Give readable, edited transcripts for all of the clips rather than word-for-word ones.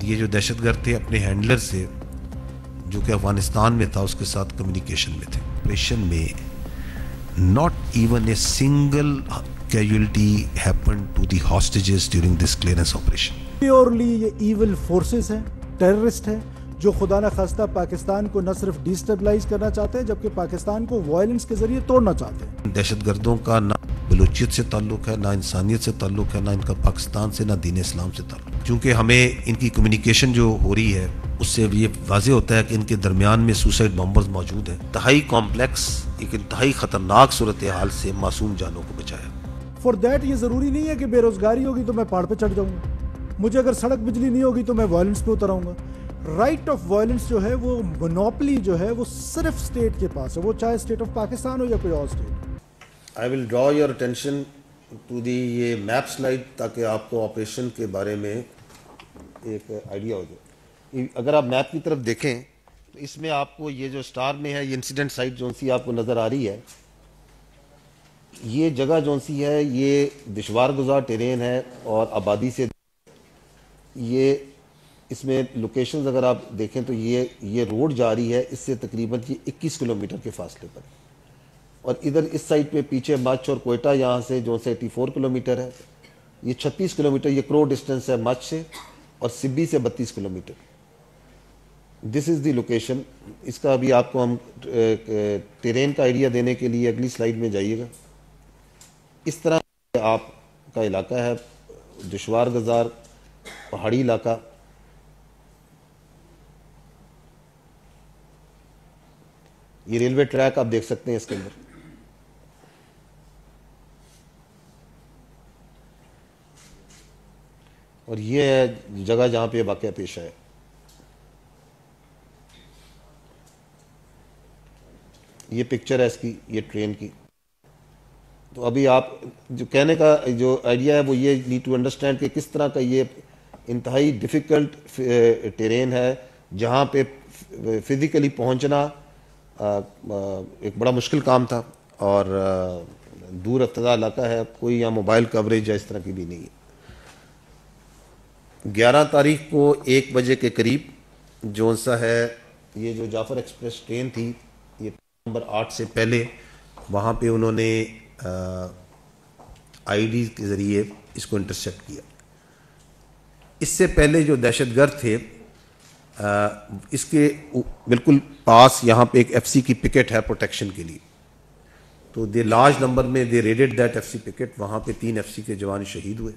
یہ جو دہشت گرد تھے اپنے ہینڈلر سے جو کہ افغانستان میں تھا اس کے ساتھ کمیونیکیشن میں تھے. آپریشن میں not even a single casualty happened to the hostages during this clearance operation. Purely یہ ایول فورسز ہیں، ٹیررسٹ ہیں جو خدا نخواستہ پاکستان کو نہ صرف ڈیسٹیبلائز کرنا چاہتے ہیں جبکہ پاکستان کو وائلنس کے ذریعے توڑنا چاہتے ہیں. دہشت گردوں کا نہ بلوچیت سے تعلق ہے، نہ انسانیت سے تعلق ہے، نہ ان کا پاکستان سے، نہ دین اسلام سے تعلق. چونکہ ہمیں ان کی کمیونیکیشن جو ہو رہی ہے اس سے یہ واضح ہوتا ہے کہ ان کے درمیان میں سوسائڈ بمبرز موجود ہیں. انتہائی کمپلیکس ایک انتہائی خطرناک صورتحال سے معصوم جانوں کو بچایا. فار دیٹ یہ ضروری نہیں ہے کہ بے روزگاری ہوگی تو میں پہاڑ پہ چڑھ جاؤں گا، مجھے اگر سڑک بجلی نہیں ہوگی تو میں وائلنس پہ اتر آؤں گا. رائٹ آف وائلنس جو ہے وہ مونوپلی جو ہے وہ صرف اسٹیٹ کے پاس ہے، وہ چاہے اسٹیٹ آف پاکستان ہو یا کوئی اور state. I will draw your attention to the یہ میپ سلائڈ تاکہ آپ کو آپریشن کے بارے میں ایک آئیڈیا ہو جائے. اگر آپ میپ کی طرف دیکھیں تو اس میں آپ کو یہ جو سٹار میں ہے یہ انسیڈنٹ سائٹ جون سی آپ کو نظر آ رہی ہے. یہ جگہ جون سی ہے یہ دشوار گزار ٹیرین ہے اور آبادی سے یہ اس میں لوکیشنز اگر آپ دیکھیں تو یہ روڈ جا رہی ہے اس سے تقریباً 21 کلومیٹر کے فاصلے پر. اور ادھر اس سائڈ پہ پیچھے مچھ اور کوئٹہ یہاں سے جو سے 84 کلومیٹر ہے. یہ 36 کلومیٹر یہ کرو ڈسٹنس ہے مچھ سے اور سبی سے 32 کلومیٹر. دس از دی لوکیشن. اس کا ابھی آپ کو ہم ٹیرین کا آئیڈیا دینے کے لیے اگلی سلائیڈ میں جائیے گا. اس طرح آپ کا علاقہ ہے دشوار گزار پہاڑی علاقہ. یہ ریلوے ٹریک آپ دیکھ سکتے ہیں اس کے اندر. اور یہ ہے جگہ جہاں پہ واقعہ پیش ہے. یہ پکچر ہے اس کی، یہ ٹرین کی. تو ابھی آپ جو کہنے کا جو آئیڈیا ہے وہ یہ نیڈ ٹو انڈرسٹینڈ کہ کس طرح کا یہ انتہائی ڈیفیکلٹ ٹیرین ہے جہاں پہ فزیکلی پہنچنا ایک بڑا مشکل کام تھا اور دور افتادہ علاقہ ہے. کوئی یہاں موبائل کوریج یا اس طرح کی بھی نہیں ہے. 11 تاریخ کو 1 بجے کے قریب جون سا ہے یہ جو جعفر ایکسپریس ٹرین تھی یہ نمبر 8 سے پہلے وہاں پہ انہوں نے آئی ڈی کے ذریعے اس کو انٹرسیپٹ کیا. اس سے پہلے جو دہشت گرد تھے اس کے بالکل پاس یہاں پہ ایک ایف سی کی پکٹ ہے پروٹیکشن کے لیے. تو دے لارج نمبر میں دے ریڈڈ دیٹ ایف سی پکٹ. وہاں پہ 3 ایف سی کے جوان شہید ہوئے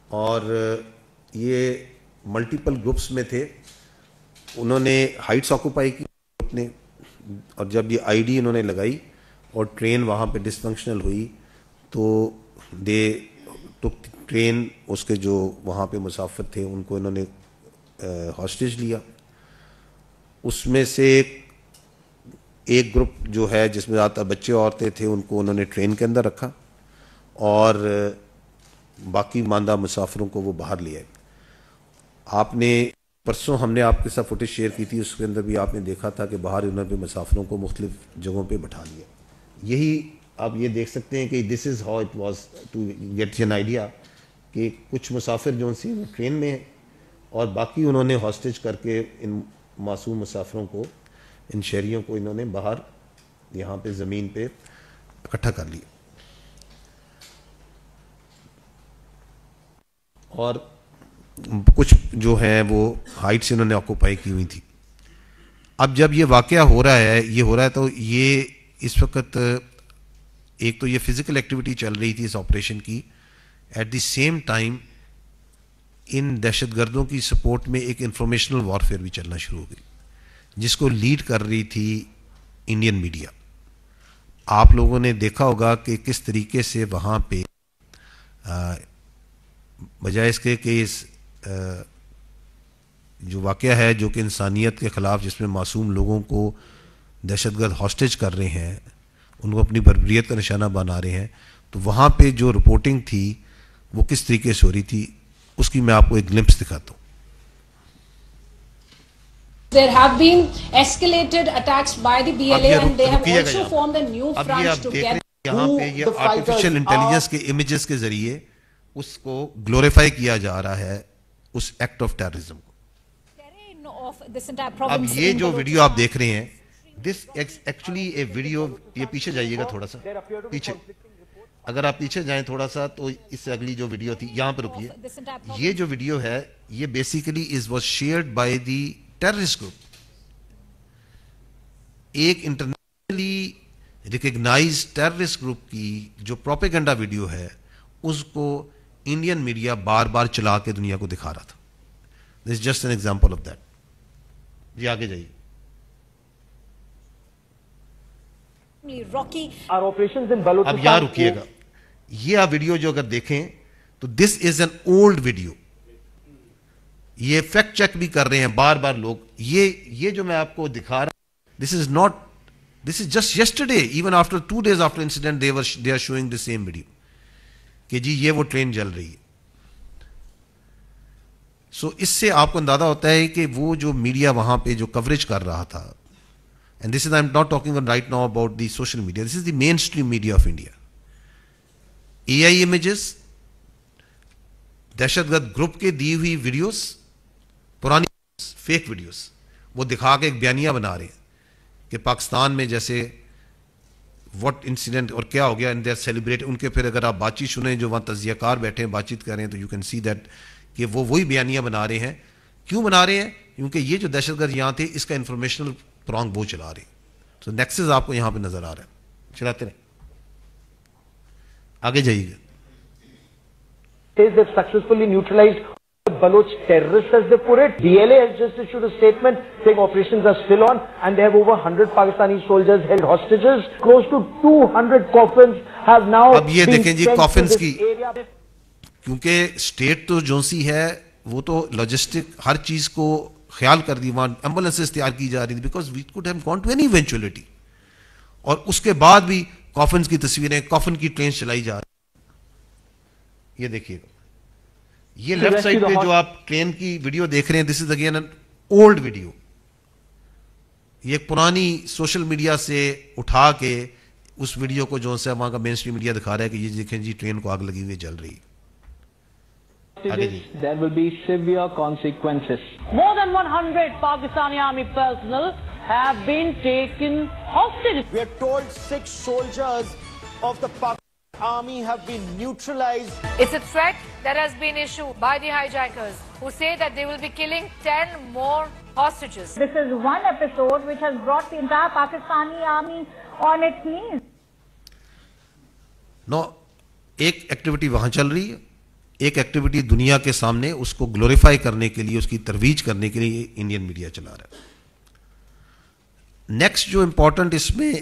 اور یہ ملٹیپل گروپس میں تھے. انہوں نے ہائٹس آکوپائی کی اپنے اور جب یہ آئی ڈی انہوں نے لگائی اور ٹرین وہاں پہ ڈسفنکشنل ہوئی تو دے ٹک ٹرین اس کے جو وہاں پہ مسافر تھے ان کو انہوں نے ہاسٹیج لیا. اس میں سے ایک گروپ جو ہے جس میں زیادہ تر بچے عورتیں تھے ان کو انہوں نے ٹرین کے اندر رکھا اور باقی ماندہ مسافروں کو وہ باہر لے آئے. آپ نے پرسوں ہم نے آپ کے ساتھ فوٹیج شیئر کی تھی، اس کے اندر بھی آپ نے دیکھا تھا کہ باہر انہوں نے مسافروں کو مختلف جگہوں پہ بٹھا لیا. یہی آپ یہ دیکھ سکتے ہیں کہ this is how it was to get an idea کہ کچھ مسافر جو سی وہ ٹرین میں ہیں اور باقی انہوں نے ہاسٹیج کر کے ان معصوم مسافروں کو ان شہریوں کو انہوں نے باہر یہاں پہ زمین پہ اکٹھا کر لیا. اور کچھ جو ہیں وہ ہائٹ سے انہوں نے آکوپائی کی ہوئی تھی. اب جب یہ واقعہ ہو رہا ہے تو یہ اس وقت ایک تو یہ فزیکل ایکٹیویٹی چل رہی تھی اس آپریشن کی. ایٹ دی سیم ٹائم ان دہشت گردوں کی سپورٹ میں ایک انفارمیشنل وارفیئر بھی چلنا شروع ہو گئی جس کو لیڈ کر رہی تھی انڈین میڈیا. آپ لوگوں نے دیکھا ہوگا کہ کس طریقے سے وہاں پہ بجائے اس کے کہ اس جو واقعہ ہے جو کہ انسانیت کے خلاف جس میں معصوم لوگوں کو دہشت گرد ہاسٹیج کر رہے ہیں ان کو اپنی بربریت کا نشانہ بنا رہے ہیں، تو وہاں پہ جو رپورٹنگ تھی وہ کس طریقے سے ہو رہی تھی اس کی میں آپ کو ایک گلمپس دکھاتا ہوں. There have been escalated attacks by the BLA and they have also formed a new front together. یہاں پہ یہ آرٹیفیشل انٹیلیجنس کے امیجز کے ذریعے اس کو گلوریفائی کیا جا رہا ہے اس ایکٹ آف ٹیررزم کو. اب یہ جو ویڈیو آپ دیکھ رہے ہیں, دس ایکچولی اے ویڈیو, یہ پیچھے جائیے گا تھوڑا سا پیچھے, اگر آپ پیچھے جائیں تھوڑا سا تو اس سے اگلی جو ویڈیو تھی یہاں پہ رکیے. یہ جو ویڈیو ہے یہ basically was shared by the terrorist group. ایک انٹرنیشنلی ریکگنائز ٹیررسٹ گروپ کی جو پروپیگنڈا ویڈیو ہے اس کو انڈین میڈیا بار بار چلا کے دنیا کو دکھا رہا تھا. This is just an example of that. جی آگے جائیے. اب یہاں رکیے گا. یہ آپ ویڈیو جو اگر دیکھیں تو دس از این اولڈ ویڈیو. یہ فیکٹ چیک بھی کر رہے ہیں بار بار لوگ. یہ جو میں آپ کو دکھا رہا ہوں, this is just yesterday, even after 2 days after incident they are showing the same video کہ جی یہ وہ ٹرین جل رہی ہے. سو اس سے آپ کو اندازہ ہوتا ہے کہ وہ جو میڈیا وہاں پہ جو کوریج کر رہا تھا, and this is, I'm not talking right now about the social media, this is the mainstream media of India. AI images, دہشت گرد گروپ کے دی ہوئی ویڈیوز, پرانی فیک ویڈیوز, وہ دکھا کے ایک بیانیہ بنا رہے ہیں کہ پاکستان میں جیسے واٹ انسیڈنٹ اور کیا ہو گیا, اینڈ دے آر سیلیبریٹ. ان کے پھر اگر آپ بات چیت سنیں جو وہاں تجزیہ کار بیٹھے ہیں بات چیت کر رہے ہیں تو یو کین سی دیٹ کہ وہ وہی بیانیہ بنا رہے ہیں. کیوں بنا رہے ہیں؟ کیونکہ یہ جو دہشت گرد یہاں تھے اس کا انفارمیشنل پرانگ وہ چلا رہے ہیں. تو نیکسس آپ کو یہاں پہ نظر آ رہا ہے. چلاتے رہیں, آگے جائیے گا. They've successfully neutralized Baloch terrorists, as they put it. DLA has just issued a statement saying operations are still on and they have over 100 Pakistani soldiers held hostages. Close to 200 coffins have now اب یہ دیکھیں جی کافنز کی, کیونکہ state تو جو سی ہے وہ تو لاجسٹک ہر چیز کو خیال کر دی, وہاں ایمبولینسز تیار کی جا رہی تھی because we could have gone to any eventuality. اور اس کے بعد بھی کافنز کی تصویریں, کافن کی ٹرین چلائی جا رہی. یہ دیکھیے گا, یہ لیفٹ سائڈ پہ جو آپ ٹرین کی ویڈیو دیکھ رہے ہیں, this is again an old video. یہ ایک پرانی سوشل میڈیا سے اٹھا کے اس ویڈیو کو جو ہے وہاں کا مین اسٹریم میڈیا دکھا رہا ہے کہ یہ دیکھیں جی ٹرین کو آگ لگی ہوئی جل رہی. There will be severe consequences. More than 100 Pakistani army personnel have been taken hostage. We are told 6 soldiers of the Pakistan army have been neutralized. It's a threat that has been issued by the hijackers, who say that they will be killing 10 more hostages. This is one episode which has brought the entire Pakistani army on its knees. No, ایک activity وہاں چل رہی ہے, ایک activity دنیا کے سامنے اس کو گلوریفائی کرنے کے لیے, اس کی ترویج کرنے کے لیے انڈین میڈیا چلا رہا ہے. نیکسٹ جو امپورٹنٹ اس میں,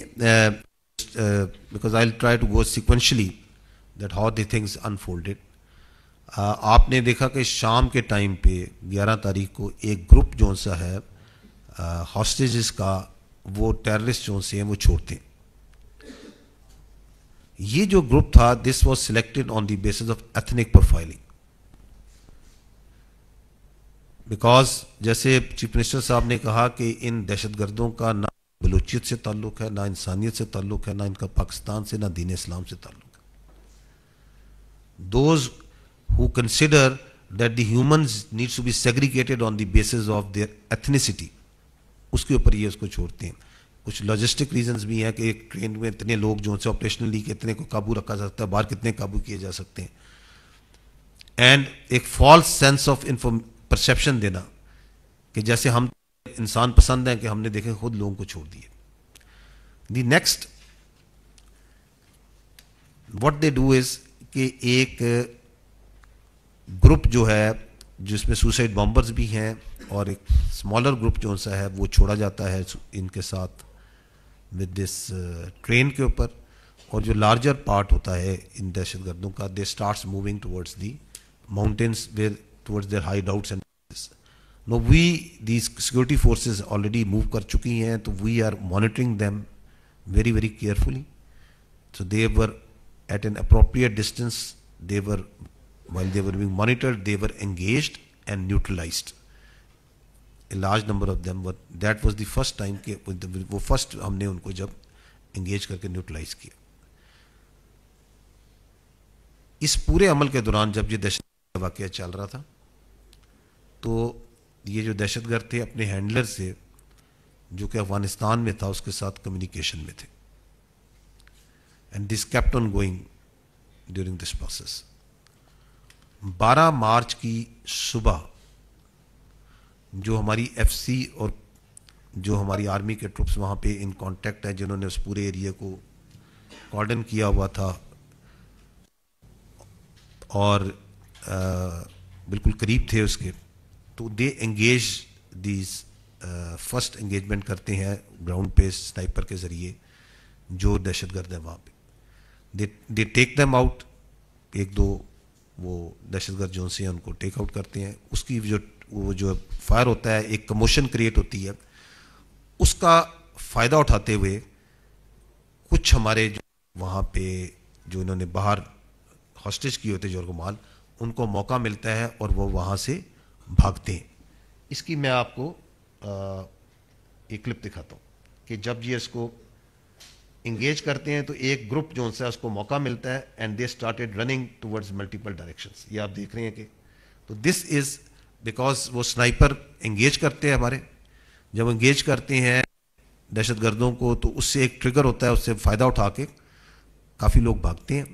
because I will try to go sequentially that how the things unfolded. آپ نے دیکھا کہ شام کے ٹائم پہ 11 تاریخ کو ایک گروپ جو سا ہے ہاسٹیجز کا, وہ ٹیررسٹ جو سے ہیں وہ چھوڑتے ہیں. یہ جو گروپ تھا this was selected on the basis of ethnic profiling, because جیسے چیف منسٹر صاحب نے کہا کہ ان دہشت گردوں کا نہ بلوچیت سے تعلق ہے, نہ انسانیت سے تعلق ہے, نہ ان کا پاکستان سے, نہ دین اسلام سے تعلق ہے. Those who consider that the humans needs to be segregated on the basis of their ethnicity, اس کے اوپر یہ اس کو چھوڑتے ہیں. کچھ لاجسٹک ریزنز بھی ہیں کہ ایک ٹرین میں اتنے لوگ جو سے آپریشنلی کتنے کو قابو رکھا جا سکتا ہے, باہر کتنے قابو کیے جا سکتے ہیں, اینڈ ایک فالس سینس آف پرسیپشن دینا کہ جیسے ہم انسان پسند ہیں کہ ہم نے دیکھیں خود لوگوں کو چھوڑ دیے. The next what they do is کہ ایک گروپ جو ہے جس میں سوسائڈ بامبرز بھی ہیں اور ایک اسمالر گروپ جو سا ہے وہ چھوڑا جاتا ہے ان کے ساتھ ود دس ٹرین کے اوپر, اور جو لارجر پارٹ ہوتا ہے ان دہشت گردوں کا they starts moving towards the mountains where towards their hideouts and now we these security forces already move کر چکی ہیں, تو we are monitoring them very very carefully. So they were at an appropriate distance, they were while they were being monitored they were engaged and neutralized. A large number of them were, that was the first time کہ وہ first ہم نے ان کو جب engage کر کے neutralise کیا. اس پورے عمل کے دوران جب یہ دہشت واقعہ چل رہا تھا تو یہ جو دہشت گرد تھے اپنے ہینڈلر سے جو کہ افغانستان میں تھا اس کے ساتھ کمیونیکیشن میں تھے. And this kept on going during this process. 12 March کی صبح جو ہماری ایف سی اور جو ہماری آرمی کے ٹروپس وہاں پہ ان کانٹیکٹ ہیں جنہوں نے اس پورے ایریا کو کارڈن کیا ہوا تھا اور بالکل قریب تھے اس کے, تو they engage these first engagement کرتے ہیں گراؤنڈ پہ سنائپر کے ذریعے جو دہشت گرد ہیں وہاں پہ. دے ٹیک دیم آؤٹ. 1-2 وہ دہشت گرد جو سے ہیں ان کو ٹیک آؤٹ کرتے ہیں. اس کی جو فائر ہوتا ہے ایک کموشن کریٹ ہوتی ہے, اس کا فائدہ اٹھاتے ہوئے کچھ ہمارے جو وہاں پہ جو انہوں نے باہر ہاسٹیج کیے ہوتے جورگمال, ان کو موقع ملتا ہے اور وہ وہاں سے بھاگتے ہیں. اس کی میں آپ کو ایک کلپ دکھاتا ہوں کہ جب یہ اس کو انگیج کرتے ہیں تو ایک گروپ جو ہے اس کو موقع ملتا ہے and they started running towards multiple directions. یہ آپ دیکھ رہے ہیں کہ تو دس از بیکاز وہ سنائپر انگیج کرتے ہیں ہمارے, جب انگیج کرتے ہیں دہشت گردوں کو تو اس سے ایک ٹریگر ہوتا ہے, اس سے فائدہ اٹھا کے کافی لوگ بھاگتے ہیں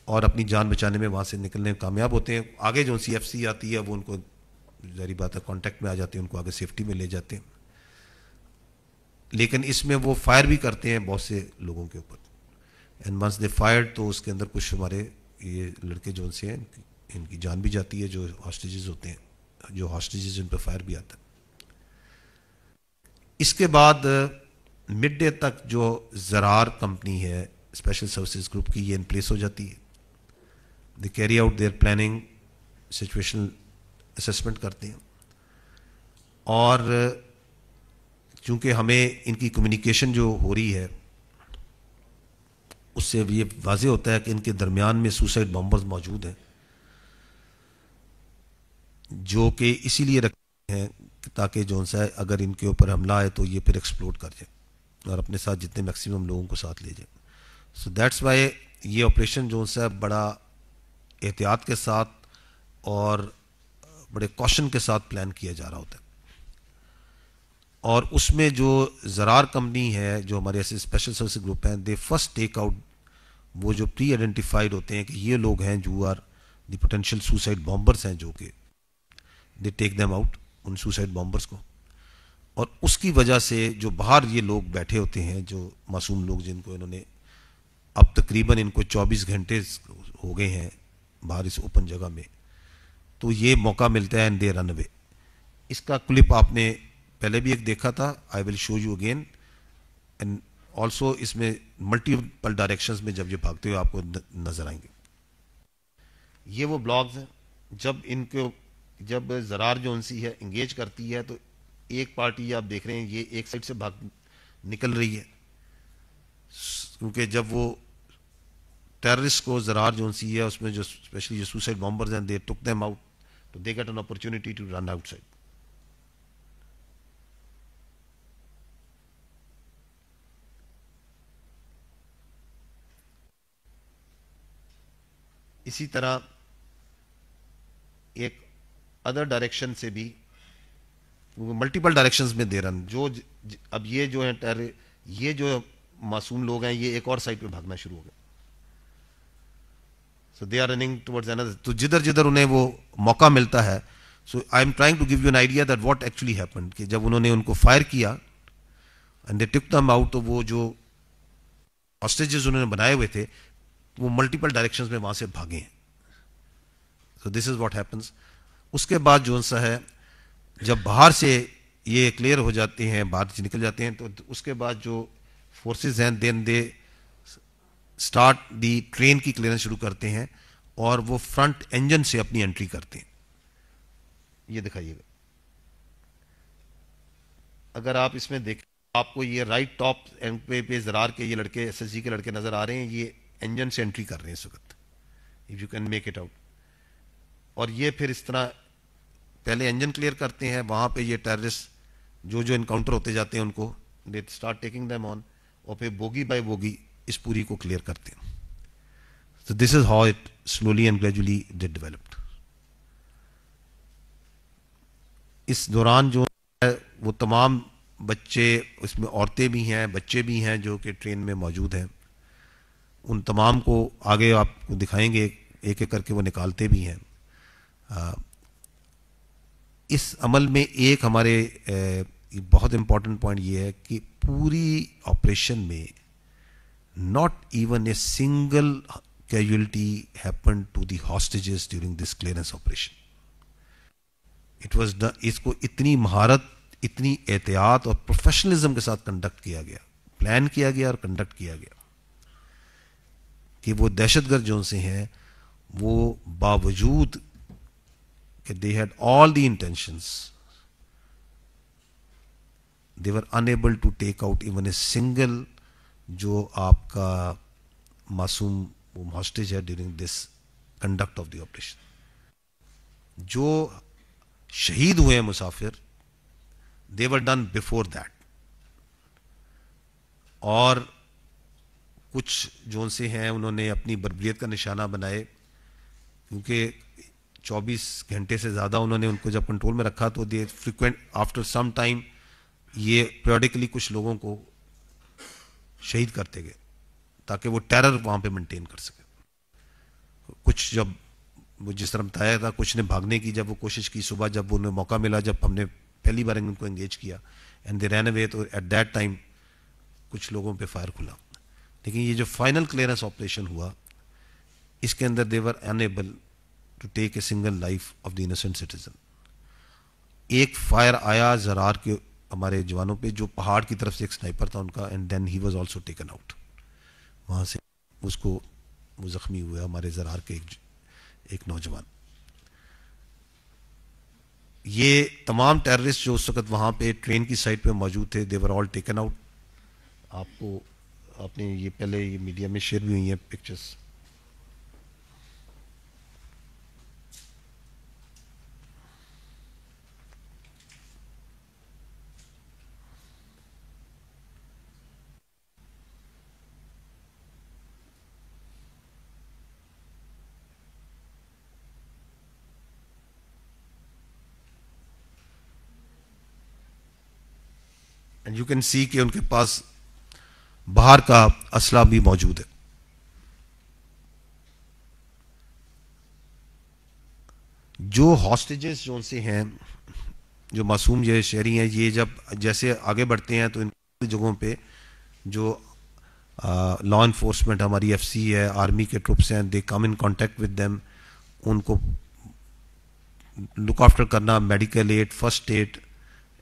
اور اپنی جان بچانے میں وہاں سے نکلنے میں کامیاب ہوتے ہیں. آگے جو سی ایف سی آتی ہے وہ ان کو ظاہری بات ہے کانٹیکٹ میں آ جاتے ہیں, ان کو آگے سیفٹی میں لے جاتے ہیں. لیکن اس میں وہ فائر بھی کرتے ہیں بہت سے لوگوں کے اوپر. اینڈ ونس دے فائرڈ تو اس کے اندر کچھ ہمارے یہ لڑکے جو سے ہیں ان کی جان بھی جاتی ہے جو ہاسٹیجز ہوتے ہیں, جو ہاسٹیجز ان پہ فائر بھی آتا ہے. اس کے بعد مڈ ڈے تک جو زرار کمپنی ہے اسپیشل سروسز گروپ کی, یہ ان پلیس ہو جاتی ہے. They carry out there planning, situational assessment کرتے ہیں اور چونکہ ہمیں ان کی کمیونیکیشن جو ہو رہی ہے اس سے یہ واضح ہوتا ہے کہ ان کے درمیان میں سوسائڈ بامبرز موجود ہیں جو کہ اسی لیے رکھتے ہیں تاکہ جو ہے اگر ان کے اوپر حملہ آئے تو یہ پھر ایکسپلوڈ کر جائے اور اپنے ساتھ جتنے میکسیمم لوگوں کو ساتھ لے جائے. سو دیٹس وائی یہ آپریشن جو ہے بڑا احتیاط کے ساتھ اور بڑے کوشن کے ساتھ پلان کیا جا رہا ہوتا ہے. اور اس میں جو زرار کمپنی ہے جو ہمارے ایسے اسپیشل سروس گروپ ہیں, دے فرسٹ ٹیک آؤٹ وہ جو پری آئیڈینٹیفائڈ ہوتے ہیں کہ یہ لوگ ہیں جو are the potential suicide bombers ہیں, جو کہ دے ٹیک دیم آؤٹ ان سوسائڈ بامبرس کو. اور اس کی وجہ سے جو باہر یہ لوگ بیٹھے ہوتے ہیں جو معصوم لوگ جن کو انہوں نے اب تقریباً ان کو 24 گھنٹے ہو گئے ہیں باہر اس اوپن جگہ میں, تو یہ موقع ملتا ہے اینڈ دے رن اوے. اس کا کلپ آپ نے پہلے بھی ایک دیکھا تھا, I will show you again. And also اس میں ملٹیپل ڈائریکشنز میں جب یہ بھاگتے ہوئے آپ کو نظر آئیں گے. یہ وہ بلاگز ہیں جب ان کو جب زرار جو انسی ہے انگیج کرتی ہے تو ایک پارٹی آپ دیکھ رہے ہیں یہ ایک سائڈ سے بھاگ نکل رہی ہے, کیونکہ جب وہ ٹیررسٹ کو زرار جو انسی ہے اس میں جو اسپیشلی جو سوسائڈ بامبرز ہیں دے ٹک دیم آؤٹ تو they get an opportunity to run outside. اسی طرح ایک ادر ڈائریکشن سے بھی ملٹیپل ڈائریکشنز میں دے رن جو اب یہ جو ہے یہ جو معصوم لوگ ہیں یہ ایک اور سائڈ پہ بھاگنا شروع ہو گئے. So they are running towards another, تو جدھر جدھر انہیں وہ موقع ملتا ہے. So I am trying to give you an idea that what actually happened, کہ جب انہوں نے ان کو فائر کیا and they tick them out تو وہ جو ہاسٹیجز انہوں نے بنائے ہوئے تھے وہ ملٹیپل ڈائریکشنز میں وہاں سے بھاگے ہیں. سو دس از واٹ ہیپنس. اس کے بعد جو سا ہے جب باہر سے یہ کلیئر ہو جاتے ہیں باہر سے نکل جاتے ہیں تو اس کے بعد جو فورسز ہیں دین دے اسٹارٹ دی ٹرین کی کلیئرنس شروع کرتے ہیں اور وہ فرنٹ انجن سے اپنی انٹری کرتے ہیں. یہ دکھائیے گا اگر آپ اس میں دیکھیں آپ کو یہ رائٹ ٹاپ پہ زرار کے یہ لڑکے ایس ایس جی کے لڑکے نظر آ رہے ہیں, یہ انجن سے انٹری کر رہے ہیں اس وقت, if you can make it out. اور یہ پھر اس طرح پہلے انجن کلیئر کرتے ہیں, وہاں پہ یہ ٹیررسٹ جو انکاؤنٹر ہوتے جاتے ہیں ان کو they start taking them on, اور پھر بوگی بائی بوگی اس پوری کو کلیئر کرتے ہیں. So this is how it slowly and gradually did developed. اس دوران جو ہے وہ تمام بچے، اس میں عورتیں بھی ہیں، بچے بھی ہیں جو کہ ٹرین میں موجود ہیں، ان تمام کو آگے آپ کو دکھائیں گے، ایک ایک کر کے وہ نکالتے بھی ہیں. اس عمل میں ایک ہمارے بہت امپورٹنٹ پوائنٹ یہ ہے کہ پوری آپریشن میں not even a single casualty happened to the hostages during this clearance operation. It was done, اس کو اتنی مہارت، اتنی احتیاط اور پروفیشنلزم کے ساتھ کنڈکٹ کیا گیا، پلان کیا گیا اور کنڈکٹ کیا گیا کہ وہ دہشت گرد جو سے ہیں وہ باوجود کہ they had all the intentions, they were unable to take out even a single جو آپ کا معصوم ہاسٹیج ہے during this conduct of the operation. جو شہید ہوئے ہیں مسافر، دے ور ڈن بفور دیٹ. اور کچھ جو سے ہیں انہوں نے اپنی بربریت کا نشانہ بنائے، کیونکہ 24 گھنٹے سے زیادہ انہوں نے ان کو جب کنٹرول میں رکھا تو دے فریکوینٹ آفٹر سم ٹائم یہ پیریوڈیکلی کچھ لوگوں کو شہید کرتے گئے تاکہ وہ ٹیرر وہاں پہ مینٹین کر سکے. کچھ جب وہ جس طرح بتایا تھا، کچھ نے بھاگنے کی جب وہ کوشش کی، صبح جب انہیں موقع ملا، جب ہم نے پہلی بار ان کو انگیج کیا اینڈ دے رین اوے، تو ایٹ دیٹ ٹائم کچھ لوگوں پہ فائر کھلا. لیکن یہ جو فائنل کلیئرنس آپریشن ہوا اس کے اندر they were enable to take a single life of the innocent citizen. ایک فائر آیا زرار کے ہمارے جوانوں پہ، جو پہاڑ کی طرف سے ایک سنائپر تھا ان کا، and then he was also taken out. وہاں سے اس کو وہ زخمی ہوا ہمارے زرار کے ایک نوجوان. یہ تمام ٹیررسٹ جو اس وقت وہاں پہ ٹرین کی سائٹ پہ موجود تھے، دے ور آل ٹیکن آؤٹ. آپ نے یہ پہلے یہ میڈیا میں شیئر بھی ہوئی ہیں pictures. And you can see کہ ان کے پاس باہر کا اسلحہ بھی موجود ہے. جو ہاسٹیجز جو ان سے ہیں، جو معصوم یہ شہری ہیں، یہ جب جیسے آگے بڑھتے ہیں تو ان جگہوں پہ جو لا انفورسمنٹ ہماری ایف سی ہے، آرمی کے ٹروپس ہیں، they come in contact with them. ان کو لک آفٹر کرنا، medical aid, first aid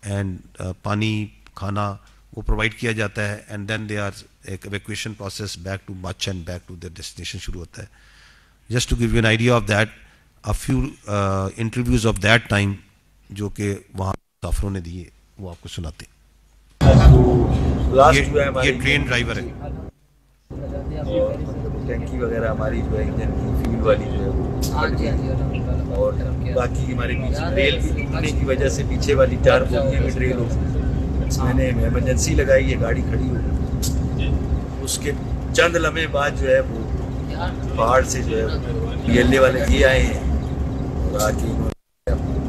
and پانی، کھانا وہ پرووائڈ کیا جاتا ہے. اینڈ دین دے آر ایک evacuation process back to much and back to their destination شروع ہوتا ہے. Just to give you an idea of that, a few interviews of that time جو کہ وہاں مسافروں نے دیے وہ آپ کو سناتے ہیں. یہ ٹرین ڈرائیور ہے. ٹینکی وغیرہ ہماری جو ہے انجن کی فیول والی جو ہے وہ، اور باقی ہمارے پیچھے ریل بھی ٹوٹنے کی وجہ سے پیچھے والی 4 بوگیاں میں ٹرین ہو، میں نے ایمرجنسی لگائی ہے، گاڑی کھڑی ہو. اس کے چند لمحے بعد جو ہے وہ پہاڑ سے جو ہے پی ایل اے والے یہ آئے ہیں اور آ کے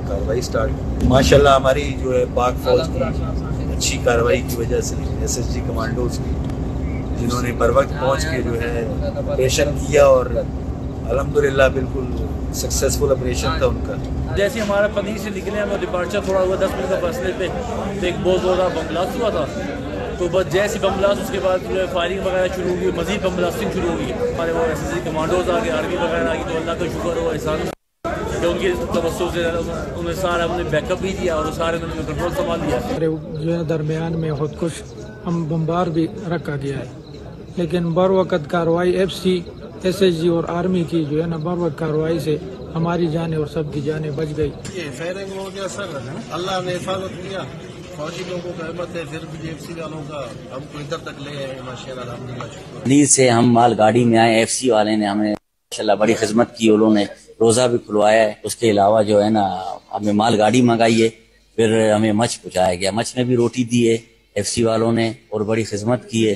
کارروائی اسٹارٹ. ماشاءاللہ ہماری جو ہے پاک فوج کی اچھی کارروائی کی وجہ سے ایس ایس جی کمانڈوز کی، جنہوں نے بر وقت پہنچ کے جو ہے آپریشن کیا اور الحمدللہ بالکل سکسیزفل آپریشن تھا ان کا. جیسے ہمارا پنیر سے نکلے ہم ڈپارچر تھوڑا ہوا 10 منٹ کا فاصلے پہ ایک بہت بڑا بم بلاسٹ ہوا تھا. تو بس جیسے بم بلاسٹ اس کے بعد جو ہے فائرنگ وغیرہ شروع ہوئی، مزید بم بلاسٹنگ شروع ہوئی. ہمارے وہ ایس ایس جی کمانڈوز آ گئے، آرمی وغیرہ آ گئی. تو اللہ کا شکر ہو، احسان کہ ان کی توسط سے انہوں نے سارا ہم نے بیک اپ بھی دیا اور سارے انہوں نے کنٹرول سنبھال لیا. جو ہے درمیان میں خود کش ہم بمبار بھی رکھا گیا ہے، لیکن بر وقت کارروائی F C, S S G اور آرمی کی جو ہے نا بر وقت کارروائی سے ہماری جانیں اور سب کی جانیں بچ گئی. یہ فائرنگ ہو گیا سر، اللہ نے حفاظت کیا، فوجی لوگوں کا احمد ہے، پھر بھی ایف سی والوں کا ہم کو ادھر تک لے آئے ماشاءاللہ الحمدللہ. دلی سے ہم مال گاڑی میں آئے، ایف سی والے نے ہمیں ماشاءاللہ بڑی خدمت کی. انہوں نے روزہ بھی کھلوایا ہے. اس کے علاوہ جو ہے نا ہمیں مال گاڑی منگائی ہے، پھر ہمیں مچھ پہنچایا گیا. مچھ میں بھی روٹی دی ہے ایف سی والوں نے اور بڑی خدمت کی ہے.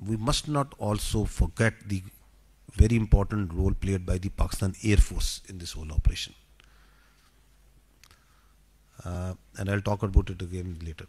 we must not also forget the very important role played by the Pakistan Air Force in this whole operation. And I'll talk about it again later.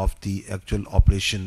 of the actual operation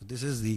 So this is the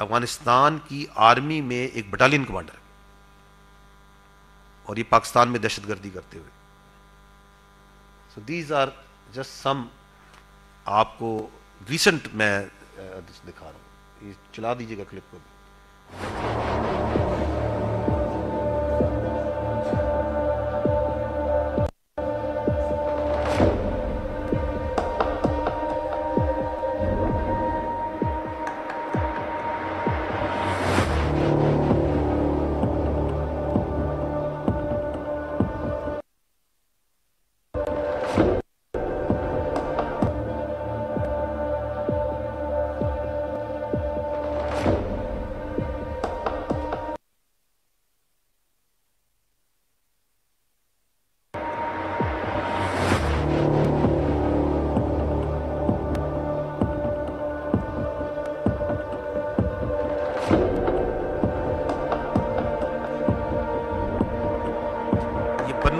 Afghanistan کی army میں ایک battalion commander ہے اور یہ پاکستان میں دہشت گردی کرتے ہوئے. سو دیز آر جسٹ سم آپ کو ریسنٹ میں دکھا رہا ہوں. یہ چلا دیجیے گا کلپ کو.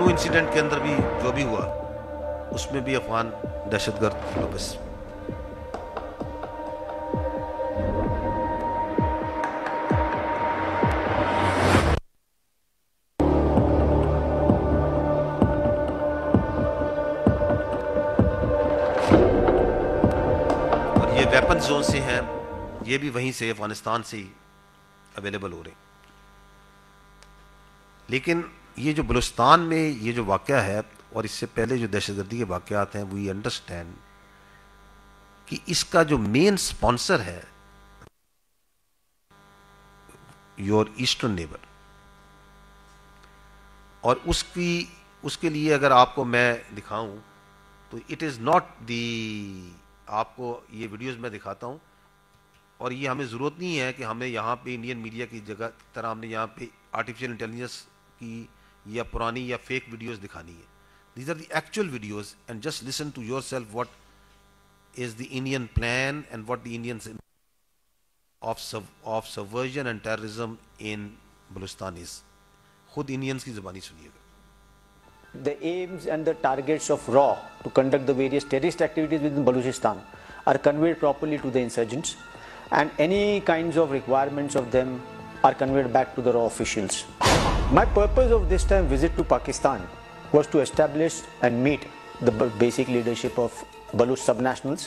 انسیڈنٹ کے اندر بھی جو بھی ہوا اس میں بھی افغان دہشت گرد واپس. اور یہ ویپن زون سے ہیں, یہ بھی وہیں سے افغانستان سے ہی اویلیبل ہو رہے ہیں. لیکن یہ جو بلوچستان میں یہ جو واقعہ ہے اور اس سے پہلے جو دہشت گردی کے واقعات ہیں, وی انڈرسٹینڈ کہ اس کا جو مین سپانسر ہے یور ایسٹرن نیبر, اور اس کے لیے اگر آپ کو میں دکھاؤں تو اٹ از ناٹ دی, آپ کو یہ ویڈیوز میں دکھاتا ہوں اور یہ ہمیں ضرورت نہیں ہے کہ ہمیں یہاں پہ انڈین میڈیا کی جگہ طرح ہم نے یہاں پہ آرٹیفیشل انٹیلیجنس کی یا پرانی یا فیک ویڈیوز دکھانی ہے. These are the actual videos and just listen to yourself what is the Indian plan and what the Indians of subversion and terrorism in Balochistan is. خود انڈینس کی زبانی سنیے گا. The aims and the targets of RAW to conduct the various terrorist activities within Balochistan are conveyed properly to the insurgents, and any kinds of requirements of them are conveyed back to the RAW officials. My purpose of this time visit to Pakistan was to establish and meet the basic leadership of Baloch subnationals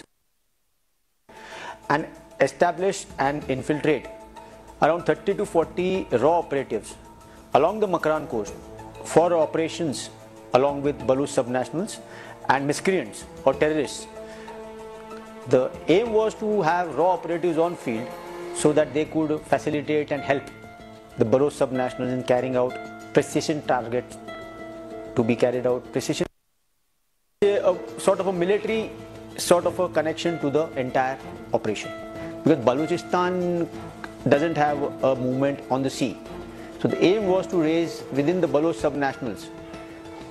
and establish and infiltrate around 30 to 40 RAW operatives along the Makran coast for operations along with Baloch subnationals and miscreants or terrorists. The aim was to have RAW operatives on field so that they could facilitate and help the Baloch subnationals in carrying out precision targets to be carried out. Precision, a sort of a military sort of a connection to the entire operation, because Balochistan doesn't have a movement on the sea. So the aim was to raise within the Baloch subnationals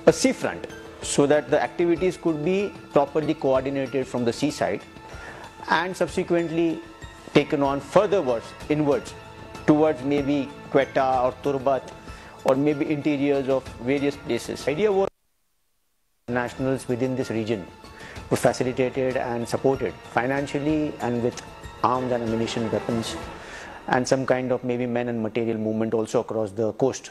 a sea front so that the activities could be properly coordinated from the seaside and subsequently taken on furtherwards inwards towards maybe Quetta or Turbat or maybe interiors of various places. The idea was nationals within this region were facilitated and supported financially and with arms and ammunition, weapons, and some kind of maybe men and material movement also across the coast.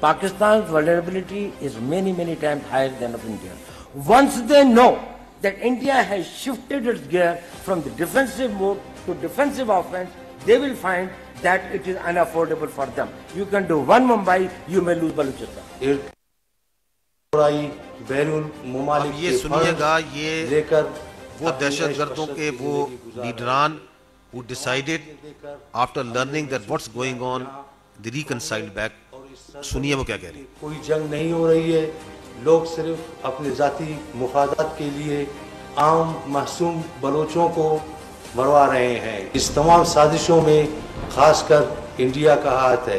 Pakistan's vulnerability is many times higher than of India. Once they know that India has shifted its gear from the defensive mode to defensive offense, they will find that it is unaffordable for them. You can do one Mumbai, you may lose Balochistan. اب یہ سنیے گا, یہ وہ دہشت گردوں کے وہ لیڈران who decided after learning that what's going on, they reconciled back. سنیے وہ کیا کہہ رہے ہیں. کوئی جنگ نہیں ہو رہی ہے, لوگ صرف اپنے ذاتی مفادات کے لیے عام معصوم بلوچوں کو مروا رہے ہیں. اس تمام سازشوں میں خاص کر انڈیا کا ہاتھ ہے.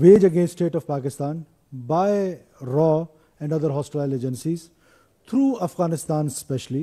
wage against state of Pakistan by RAW and other hostile agencies through Afghanistan especially,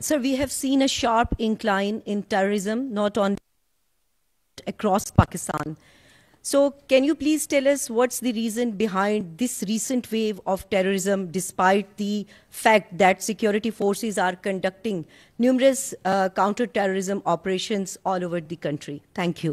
Sir, we have seen a sharp incline in terrorism, not on across Pakistan. So can you please tell us what's the reason behind this recent wave of terrorism, despite the fact that security forces are conducting numerous counter-terrorism operations all over the country? Thank you.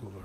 go over.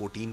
14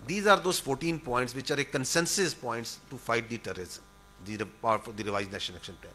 these are those 14 points which are a consensus points to fight the terrorism, the part of the revised national action plan.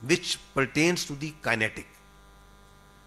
which pertains to the kinetic,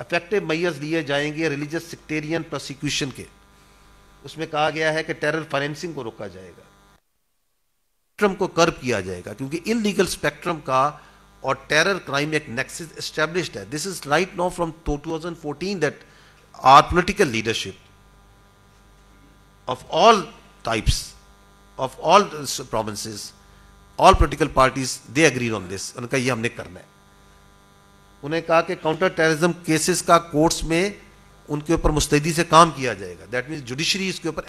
effective measures لیے جائیں گے religious sectarian prosecution کے. اس میں کہا گیا ہے کہ terror financing کو روکا جائے گا, اسپیکٹرم کو کرب کیا جائے گا, کیونکہ ان لیگل اسپیکٹرم کا اور ٹیرر کرائم ایک نیکسس اسٹیبلشڈ ہے. This is right now from 2014 that are political leadership of all types, of all provinces, all political parties, they agreed on this. انہوں نے کہا یہ ہم نے کرنا ہے. انہیں کہا کہ کاؤنٹر ٹیررزم کیسز کا کورٹس میں ان کے اوپر مستعدی سے کام کیا جائے گا. دیٹ مینس جوڈیشری اس کے اوپر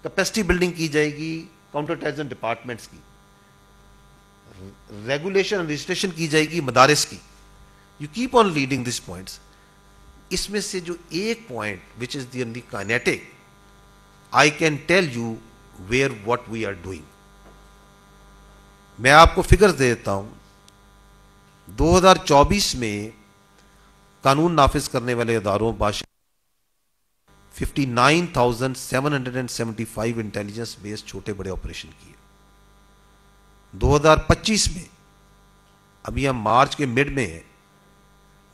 کیپیسٹی بلڈنگ کی جائے گی کاؤنٹر ٹیررزم ڈپارٹمنٹس کی, ریگولیشن اور رجسٹریشن کی جائے گی مدارس کی. You keep on leading this points. اس میں سے جو ایک point which is the only kinetic, I can tell you where what we are doing. میں آپ کو فگر دے دیتا ہوں. 2024 میں قانون نافذ کرنے والے اداروں 59,775 انٹیلیجنس بیسڈ چھوٹے بڑے آپریشن کیے. 2025 میں ابھی ہم مارچ کے مڈ میں ہیں,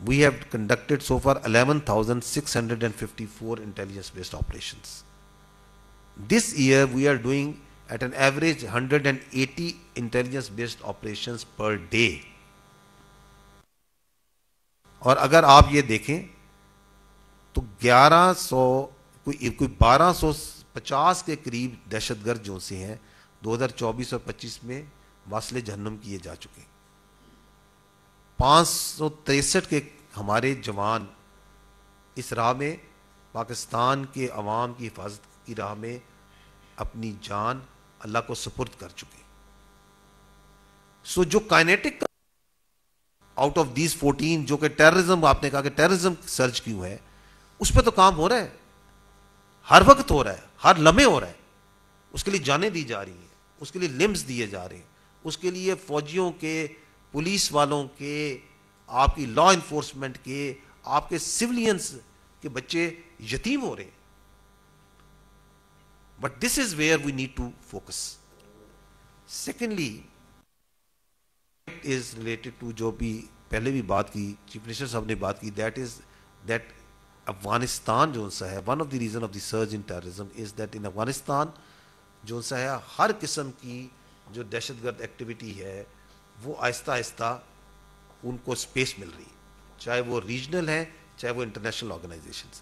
we have conducted so far 11,654 intelligence based operations. This year we are doing at an average 180 intelligence based operations per day. اور اگر آپ یہ دیکھیں تو 1250 کے قریب دہشت گرد جو سے ہیں 2024 اور 25 میں واصل جہنم کیے جا چکے ہیں. 563 کے ہمارے جوان اس راہ میں پاکستان کے عوام کی حفاظت کی راہ میں اپنی جان اللہ کو سپرد کر چکے. سو جو کائنیٹک آؤٹ آف دیز 14 جو کہ ٹیررزم, آپ نے کہا کہ ٹیررزم سرچ کیوں ہے, اس پہ تو کام ہو رہا ہے, ہر وقت ہو رہا ہے, ہر لمحے ہو رہا ہے. اس کے لیے جانیں دی جا رہی ہیں, اس کے لیے لمز دیے جا رہے ہیں, اس کے لیے فوجیوں کے, پولیس والوں کے, آپ کی لا انفورسمنٹ کے, آپ کے سولینس کے بچے یتیم ہو رہے ہیں. But this is where we need to focus. Secondly, is related to جو بھی پہلے بھی بات کی, چیف منسٹر صاحب نے بات کی, that is that افغانستان جو سا ہے, one of the reason of the surge in terrorism is that in Afghanistan جو سا ہے ہر قسم کی جو دہشت گرد ایکٹیویٹی ہے وہ آہستہ آہستہ ان کو اسپیس مل رہی ہے, چاہے وہ ریجنل ہیں چاہے وہ انٹرنیشنل آرگنائزیشنز.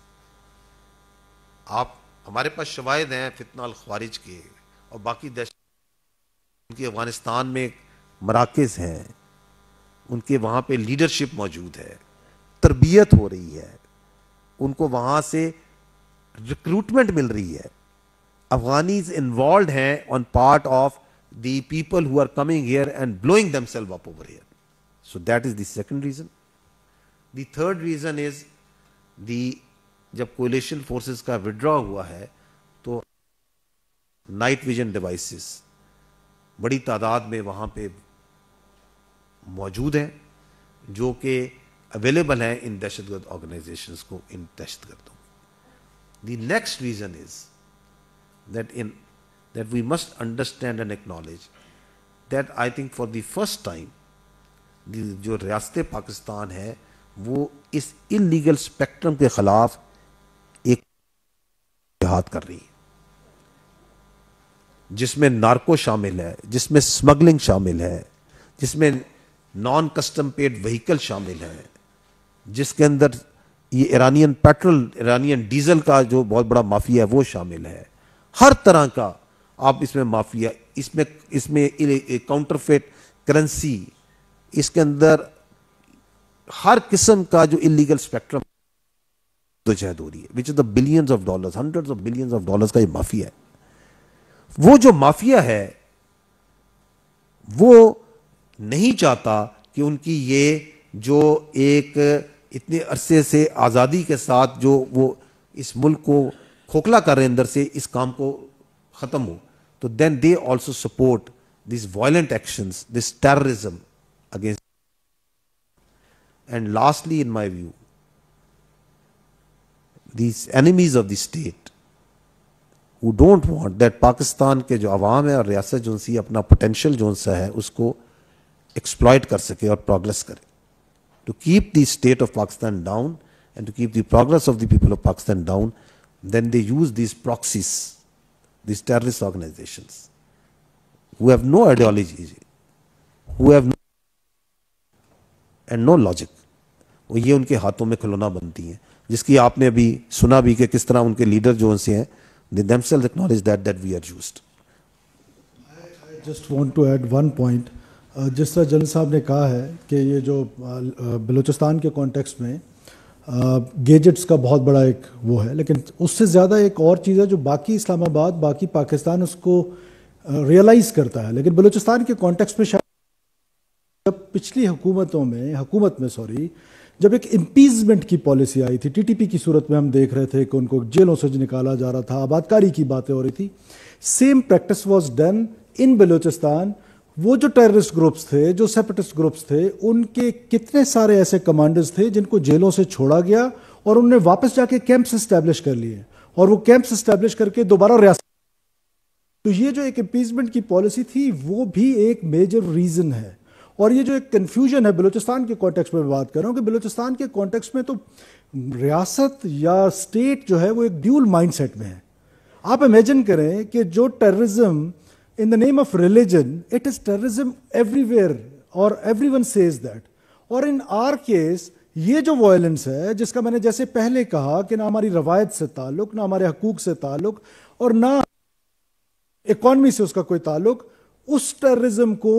آپ ہمارے پاس شواہد ہیں فتنہ الخوارج کے اور باقی دہشت ان کے افغانستان میں مراکز ہیں, ان کے وہاں پہ لیڈرشپ موجود ہے, تربیت ہو رہی ہے, ان کو وہاں سے ریکروٹمنٹ مل رہی ہے. افغانیز انوالوڈ ہیں on part of the people who are coming here and blowing them self up over here. So that is the second reason. The third reason is the جب کولیشن فورسز کا وڈرا ہوا ہے تو night vision devices بڑی تعداد میں وہاں پہ موجود ہیں جو کہ اویلیبل ہیں ان دہشت گرد آرگنائزیشنز کو, ان دہشت گردوں. The next reason is that we must understand and acknowledge that I think for the first time جو ریاست پاکستان ہے وہ اس انلیگل اسپیکٹرم کے خلاف ایک جہاد کر رہی ہے جس میں نارکو شامل ہے, جس میں سمگلنگ شامل ہے, جس میں نان کسٹم پیڈ وہیکل شامل ہے, جس کے اندر یہ ایرانین پیٹرول, ایرانین ڈیزل کا جو بہت بڑا مافیا ہے وہ شامل ہے. ہر طرح کا آپ اس میں مافیا, اس میں کاؤنٹرفیٹ کرنسی, اس کے اندر ہر قسم کا جو انلیگل اسپیکٹرم جہد ہو رہی ہے which is the billions of dollars, hundreds of billions of dollars کا یہ مافیا ہے. وہ جو مافیا ہے وہ نہیں چاہتا کہ ان کی یہ جو ایک اتنے عرصے سے آزادی کے ساتھ جو وہ اس ملک کو کھوکھلا کر رہے ہیں اندر سے, اس کام کو ختم ہو. تو then they also support these violent actions, this terrorism against. And lastly in my view these enemies of the state who don't want that Pakistan کے جو عوام ہے اور ریاست جو سی اپنا پوٹینشیل جو سا ہے اس کو ایکسپلائٹ کر سکے اور پروگریس کرے. to keep the state of Pakistan down and to keep the progress of the people of Pakistan down, then they use these proxies, these terrorist organizations, who have no ideology, who have no and no logic. وہ یہ ان کے ہاتھوں میں کھلونا بنتی ہیں, جس کی آپ نے ابھی سنا بھی کہ کس طرح ان کے لیڈر جو ان سے ہیں, they themselves acknowledge that we are used. I just want to add one point. جس طرح جنرل صاحب نے کہا ہے کہ یہ جو بلوچستان کے کانٹیکسٹ میں گیجٹس کا بہت بڑا ایک وہ ہے, لیکن اس سے زیادہ ایک اور چیز ہے جو باقی اسلام آباد, باقی پاکستان اس کو ریئلائز کرتا ہے, لیکن بلوچستان کے کانٹیکسٹ میں شاید جب پچھلی حکومت میں جب ایک امپیزمنٹ کی پالیسی آئی تھی, TTP کی صورت میں ہم دیکھ رہے تھے کہ ان کو جیلوں سے نکالا جا رہا تھا, آباد کاری کی باتیں ہو رہی تھی, same practice was done in Balochistan. وہ جو ٹیررسٹ گروپس تھے, جو سیپریٹسٹ گروپس تھے, ان کے کتنے سارے ایسے کمانڈرز تھے جن کو جیلوں سے چھوڑا گیا اور انہوں نے واپس جا کے کیمپس اسٹیبلش کر لیے, اور وہ کیمپس اسٹیبلش کر کے دوبارہ ریاست. تو یہ جو ایک امپیزمنٹ کی پالیسی تھی وہ بھی ایک میجر ریزن ہے. اور یہ جو ایک کنفیوژن ہے بلوچستان کے کانٹیکسٹ میں بات کر رہا ہوں کہ بلوچستان کے کانٹیکسٹ میں تو ریاست یا اسٹیٹ جو ہے وہ ایک ڈیول مائنڈ سیٹ میں ہے. آپ امیجن کریں کہ جو terrorism in the name of religion, it is terrorism everywhere, or everyone says that. اور in our case یہ جو وائلنس ہے جس کا میں نے جیسے پہلے کہا کہ نہ ہماری روایت سے تعلق, نہ ہمارے حقوق سے تعلق, اور نہ اکانومی سے اس کا کوئی تعلق, اس ٹیررزم کو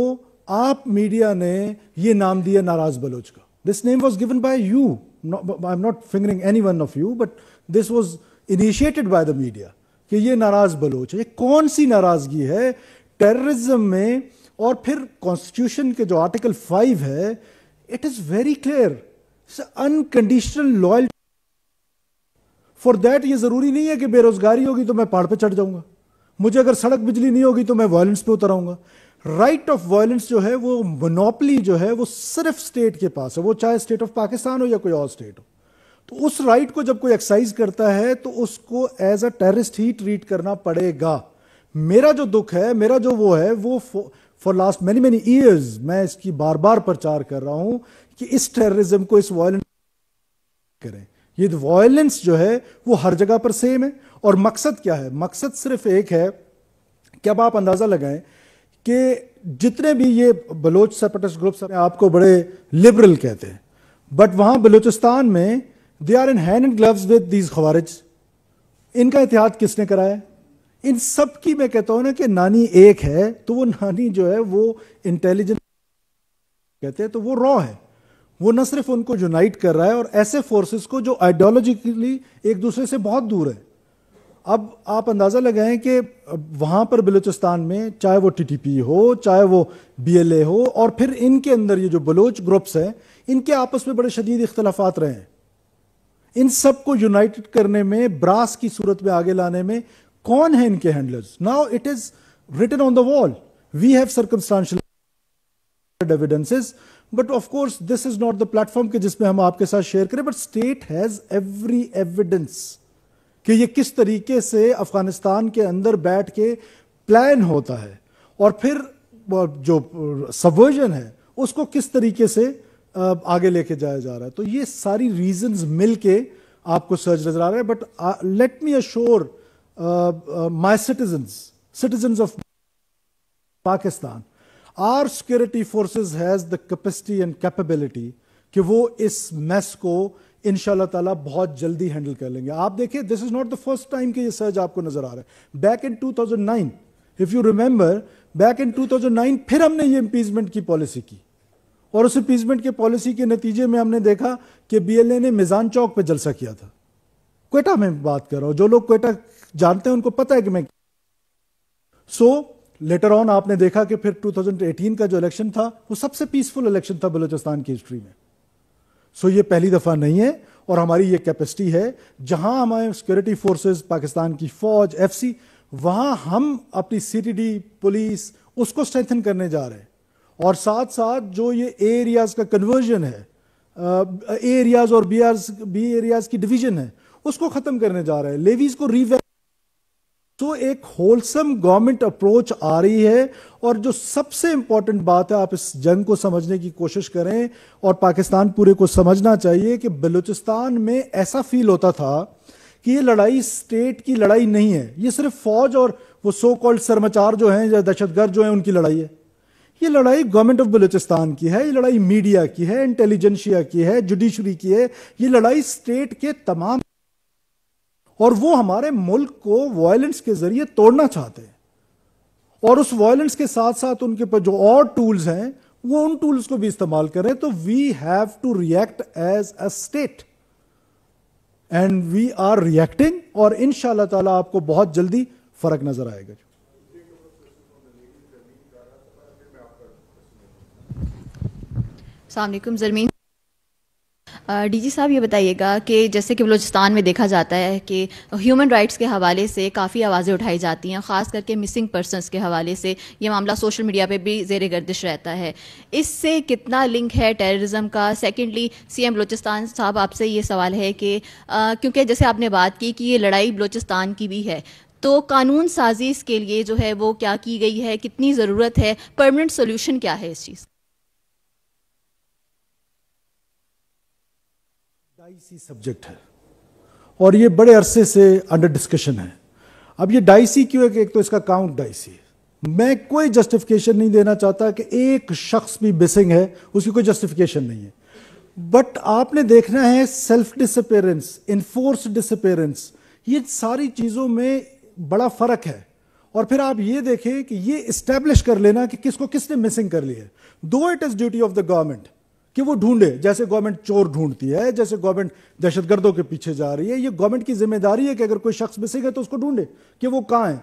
آپ میڈیا نے یہ نام دیا ناراض بلوچ کا. This name was given by you. I'm not fingering any one of you, but this was initiated by the media. کہ یہ ناراض بلوچ ہے. یہ کون سی ناراضگی ہے ٹیررزم میں؟ اور پھر کانسٹیٹیوشن کے جو آرٹیکل 5 ہے, it is very clear, unconditional loyalty. For that یہ ضروری نہیں ہے کہ بے روزگاری ہوگی تو میں پہاڑ پہ چڑھ جاؤں گا, مجھے اگر سڑک بجلی نہیں ہوگی تو میں وائلنس پہ اتر آؤں گا. رائٹ آف وائلنس جو ہے وہ مونوپلی جو ہے وہ صرف اسٹیٹ کے پاس ہے, وہ چاہے اسٹیٹ آف پاکستان ہو یا کوئی اور اسٹیٹ ہو. تو اس رائٹ کو جب کوئی ایکسرسائز کرتا ہے تو اس کو ایز اے ٹیررسٹ ہی ٹریٹ کرنا پڑے گا. میرا جو دکھ ہے, میرا جو وہ ہے, وہ فار لاسٹ مینی ایئرز میں اس کی بار بار پرچار کر رہا ہوں کہ اس ٹیررزم کو, اس وائلنس کریں. یہ وائلنس جو ہے وہ ہر جگہ پر سیم ہے. اور مقصد کیا ہے؟ مقصد صرف ایک ہے کہ اب آپ اندازہ لگائیں کہ جتنے بھی یہ بلوچ سیپریٹسٹ گروپس آپ کو بڑے لبرل کہتے ہیں, بٹ وہاں بلوچستان میں they are in hand and gloves with these خوارج. ان کا اتحاد کس نے کرایا؟ ان سب کی میں کہتا ہوں نا کہ نانی ایک ہے, تو وہ نانی جو ہے وہ انٹیلیجنٹ کہتے ہیں, تو وہ را ہے. وہ نہ صرف ان کو یونائٹ کر رہا ہے اور ایسے فورسز کو جو آئیڈیالوجیکلی ایک دوسرے سے بہت دور ہے. اب آپ اندازہ لگائیں کہ وہاں پر بلوچستان میں چاہے وہ TTP ہو, چاہے وہ BLA ہو, اور پھر ان کے اندر یہ جو بلوچ گروپس ہیں ان کے آپس میں بڑے شدید اختلافات رہے ہیں. ان سب کو یونائٹڈ کرنے میں, براس کی صورت میں آگے لانے میں کون ہیں ان کے handlers? Now it is written on the wall. We have circumstantial evidences, but of course this is not the platform کہ جس میں ہم آپ کے ساتھ شیئر کریں, but state has every evidence کہ یہ کس طریقے سے افغانستان کے اندر بیٹھ کے پلان ہوتا ہے, اور پھر جو سبورژن ہے اس کو کس طریقے سے آگے لے کے جایا جا رہا ہے. تو یہ ساری ریزنز مل کے آپ کو سرچ نظر آ رہا ہے. But let me assure my citizens of Pakistan, our security forces has the capacity and capability کہ وہ اس میس کو انشاءاللہ تعالیٰ بہت جلدی ہینڈل کر لیں گے. آپ دیکھیں, this is not the first time کہ یہ سرج آپ کو نظر آ رہا ہے. Back in 2009 if you remember, back in 2009 پھر ہم نے یہ امپیزمنٹ کی پالیسی کی, اور اس امپیزمنٹ کے پالیسی کے نتیجے میں ہم نے دیکھا کہ BLA نے میزان چوک پہ جلسہ کیا تھا. کوئٹہ میں بات کر رہا ہوں, جو لوگ کوئٹہ جانتے ہیں ان کو پتہ ہے کہ میں. سو لیٹر آن آپ نے دیکھا کہ پھر 2018 کا جو الیکشن تھا وہ سب سے پیسفل الیکشن تھا بلوچستان کی ہسٹری میں. سو یہ پہلی دفعہ نہیں ہے, اور ہماری یہ کیپیسٹی ہے جہاں ہمارے سیکورٹی فورسز, پاکستان کی فوج, FC, وہاں ہم اپنی CTD پولیس اس کو اسٹرینتھن کرنے جا رہے ہیں. اور ساتھ ساتھ جو یہ اے ایریاز کا کنورژن ہے, اے ایریاز اور بی ایریاز کی ڈویژن ہے, اس کو ختم کرنے جا رہے ہیں. لیویز کو تو ایک ہولسم گورنمنٹ اپروچ آ رہی ہے. اور جو سب سے امپورٹنٹ بات ہے, آپ اس جنگ کو سمجھنے کی کوشش کریں اور پاکستان پورے کو سمجھنا چاہیے کہ بلوچستان میں ایسا فیل ہوتا تھا کہ یہ لڑائی اسٹیٹ کی لڑائی نہیں ہے, یہ صرف فوج اور وہ سو کالڈ سرمچار جو ہیں یا دہشت گرد جو ہیں ان کی لڑائی ہے. یہ لڑائی گورنمنٹ آف بلوچستان کی ہے, یہ لڑائی میڈیا کی ہے, انٹیلیجنشیا کی ہے, جوڈیشری کی ہے, یہ لڑائی اسٹیٹ کے تمام, اور وہ ہمارے ملک کو وائلنس کے ذریعے توڑنا چاہتے ہیں. اور اس وائلنس کے ساتھ ساتھ ان کے پاس جو اور ٹولز ہیں وہ ان ٹولز کو بھی استعمال کریں. تو we have to react as a state and we are reacting, اور انشاءاللہ تعالیٰ آپ کو بہت جلدی فرق نظر آئے گا. السلام علیکم. زرمین ڈی جی صاحب یہ بتائیے گا کہ جیسے کہ بلوچستان میں دیکھا جاتا ہے کہ ہیومن رائٹس کے حوالے سے کافی آوازیں اٹھائی جاتی ہیں, خاص کر کے مسنگ پرسنس کے حوالے سے یہ معاملہ سوشل میڈیا پہ بھی زیر گردش رہتا ہے. اس سے کتنا لنک ہے ٹیررزم کا؟ سیکنڈلی سی ایم بلوچستان صاحب آپ سے یہ سوال ہے کہ کیونکہ جیسے آپ نے بات کی کہ یہ لڑائی بلوچستان کی بھی ہے, تو قانون سازی اس کے لیے جو ہے وہ کیا کی گئی ہے, کتنی ضرورت ہے, پرماننٹ سولوشن کیا ہے اس چیز؟ ڈائسی سبجیکٹ ہے اور یہ بڑے عرصے سے انڈر ڈسکشن ہے. اب یہ ڈائسی کیوں ہے کہ ایک تو اس کا کاؤنٹ ڈائسی ہے. میں کوئی جسٹیفیکیشن نہیں دینا چاہتا کہ ایک شخص بھی مسنگ ہے, اس کی کوئی جسٹیفیکیشن نہیں ہے, بٹ آپ نے دیکھنا ہے سیلف ڈسپیرنس, انفورس ڈسپیرنس, یہ ساری چیزوں میں بڑا فرق ہے. اور پھر آپ یہ دیکھیں کہ یہ اسٹیبلش کر لینا کہ کس کو کس نے مسنگ کر لی ہے. Though it is duty of the government کہ وہ ڈھونڈے, جیسے گورنمنٹ چور ڈھونڈتی ہے, جیسے گورنمنٹ دہشت گردوں کے پیچھے جا رہی ہے, یہ گورنمنٹ کی ذمہ داری ہے کہ اگر کوئی شخص مسنگ ہے تو اس کو ڈھونڈے کہ وہ کہاں ہے.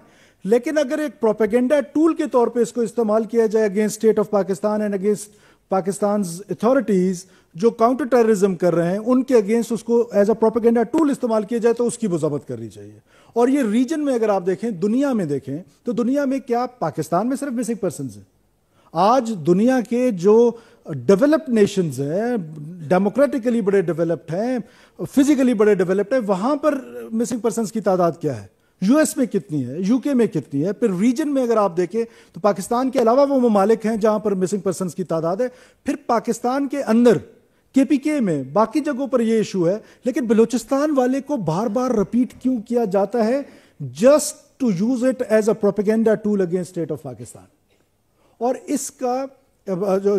لیکن اگر ایک پروپیگنڈا ٹول کے طور پہ اس کو استعمال کیا جائے against state of Pakistan and against Pakistan's authorities جو کاؤنٹر ٹیررزم کر رہے ہیں ان کے اگینسٹ اس کو ایز اے پروپیگنڈا ٹول استعمال کیا جائے تو اس کی وہ ضبط کرنی چاہیے. اور یہ ریجن میں اگر آپ دیکھیں, دنیا میں دیکھیں تو دنیا میں کیا پاکستان میں صرف مسنگ پرسنز ہیں؟ آج دنیا کے جو ڈیولپڈ نیشنز ہیں, ڈیموکریٹکلی بڑے ڈیولپڈ ہیں, فزیکلی بڑے ڈیولپڈ ہیں, وہاں پر مسنگ پرسنز کی تعداد کیا ہے؟ یو ایس میں کتنی ہے, یو کے میں کتنی ہے؟ پھر ریجن میں اگر آپ دیکھیں تو پاکستان کے علاوہ وہ ممالک ہیں جہاں پر مسنگ پرسنز کی تعداد ہے. پھر پاکستان کے اندر کے پی کے میں باقی جگہوں پر یہ ایشو ہے, لیکن بلوچستان والے کو بار بار رپیٹ کیوں کیا جاتا ہے؟ Just to use it as a propaganda tool against state of Pakistan. اور اس کا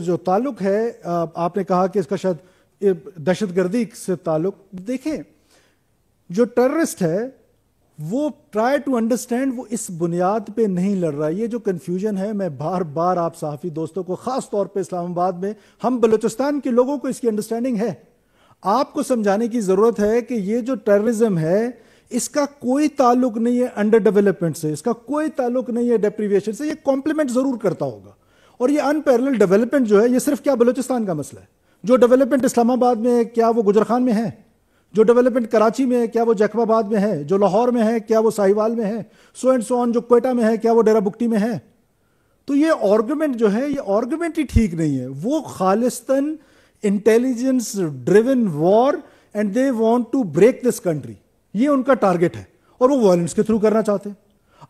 جو تعلق ہے, آپ نے کہا کہ اس کا شاید دہشت گردی سے تعلق, دیکھیں جو ٹیررسٹ ہے وہ ٹرائی ٹو انڈرسٹینڈ, وہ اس بنیاد پہ نہیں لڑ رہا. یہ جو کنفیوژن ہے, میں بار بار آپ صحافی دوستوں کو, خاص طور پہ اسلام آباد میں ہم بلوچستان کے لوگوں کو اس کی انڈرسٹینڈنگ ہے, آپ کو سمجھانے کی ضرورت ہے کہ یہ جو ٹیررزم ہے اس کا کوئی تعلق نہیں ہے انڈر ڈیولپمنٹ سے, اس کا کوئی تعلق نہیں ہے ڈیپریویشن سے. یہ کمپلیمنٹ ضرور کرتا ہوگا. اور یہ ان پیرلل ڈیولپمنٹ جو ہے یہ صرف کیا بلوچستان کا مسئلہ ہے؟ جو ڈیولپمنٹ اسلام آباد میں ہے کیا وہ گجرخان میں ہے؟ جو ڈیولپمنٹ کراچی میں ہے کیا وہ جیکب آباد میں ہے؟ جو لاہور میں ہے کیا وہ ساہیوال میں ہے؟ سو اینڈ سو آن. جو کوئٹہ میں ہے کیا وہ ڈیرہ بگٹی میں ہے؟ تو یہ آرگومنٹ جو ہے یہ آرگومنٹ ہی ٹھیک نہیں ہے. وہ خالصتاً intelligence driven war and they want to break this country, یہ ان کا ٹارگٹ ہے اور وہ وائلنس کے تھرو کرنا چاہتے ہیں.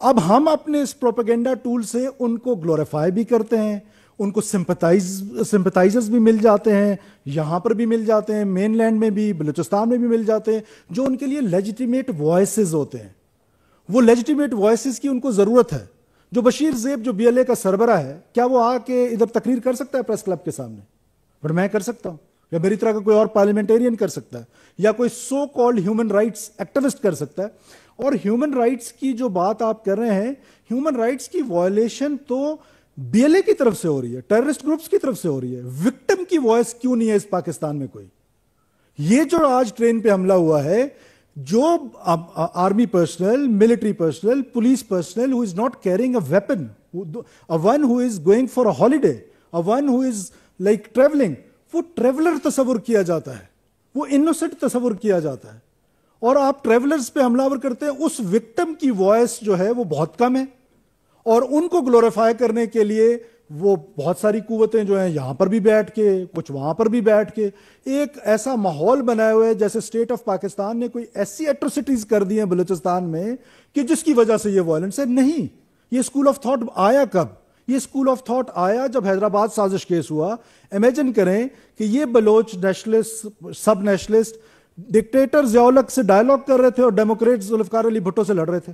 اب ہم اپنے اس پروپیگنڈا ٹول سے ان کو گلوریفائی بھی کرتے ہیں, ان کو سمپتائزرز بھی مل جاتے ہیں, یہاں پر بھی مل جاتے ہیں, مین لینڈ میں بھی, بلوچستان میں بھی مل جاتے ہیں, جو ان کے لیے لیجیٹیمیٹ وائسز ہوتے ہیں. وہ لیجیٹیمیٹ وائسز کی ان کو ضرورت ہے. جو بشیر زیب جو بی ایل اے کا سربراہ ہے, کیا وہ آ کے ادھر تقریر کر سکتا ہے پریس کلب کے سامنے؟ پر میں کر سکتا ہوں, یا میری طرح کا کوئی اور پارلیمنٹیرین کر سکتا ہے, یا کوئی so called human rights activist کر سکتا ہے. اور ہیومن رائٹس کی جو بات آپ کر رہے ہیں, ہیومن رائٹس کی وائلیشن تو بی ایل اے کی طرف سے ہو رہی ہے, ٹیررسٹ گروپس کی طرف سے ہو رہی ہے. وکٹم کی وائس کیوں نہیں ہے اس پاکستان میں کوئی؟ یہ جو آج ٹرین پہ حملہ ہوا ہے, جو army personal, military personnel, police personal who is not carrying a weapon, one who is going for a holiday, one who is like traveling, وہ ٹریولر تصور کیا جاتا ہے, وہ انوسنٹ تصور کیا جاتا ہے. اور آپ ٹریولرز پہ حملہ آور کرتے ہیں. اس وکٹم کی وائس جو ہے وہ بہت کم ہے, اور ان کو گلوریفائی کرنے کے لیے وہ بہت ساری قوتیں جو ہیں یہاں پر بھی بیٹھ کے, کچھ وہاں پر بھی بیٹھ کے ایک ایسا ماحول بنائے ہوئے جیسے اسٹیٹ آف پاکستان نے کوئی ایسی ایٹروسٹیز کر دی ہیں بلوچستان میں کہ جس کی وجہ سے یہ وائلنس ہے. نہیں, یہ اسکول آف تھاٹ آیا کب؟ یہ اسکول آف تھاٹ آیا جب حیدرآباد سازش کیس ہوا. امیجن کریں کہ یہ بلوچ نیشنلسٹ, سب نیشنلسٹ ڈکٹیٹر ضیاء الحق سے ڈائلاگ کر رہے تھے اور ڈیموکریٹ ذوالفقار علی بھٹو سے لڑ رہے تھے.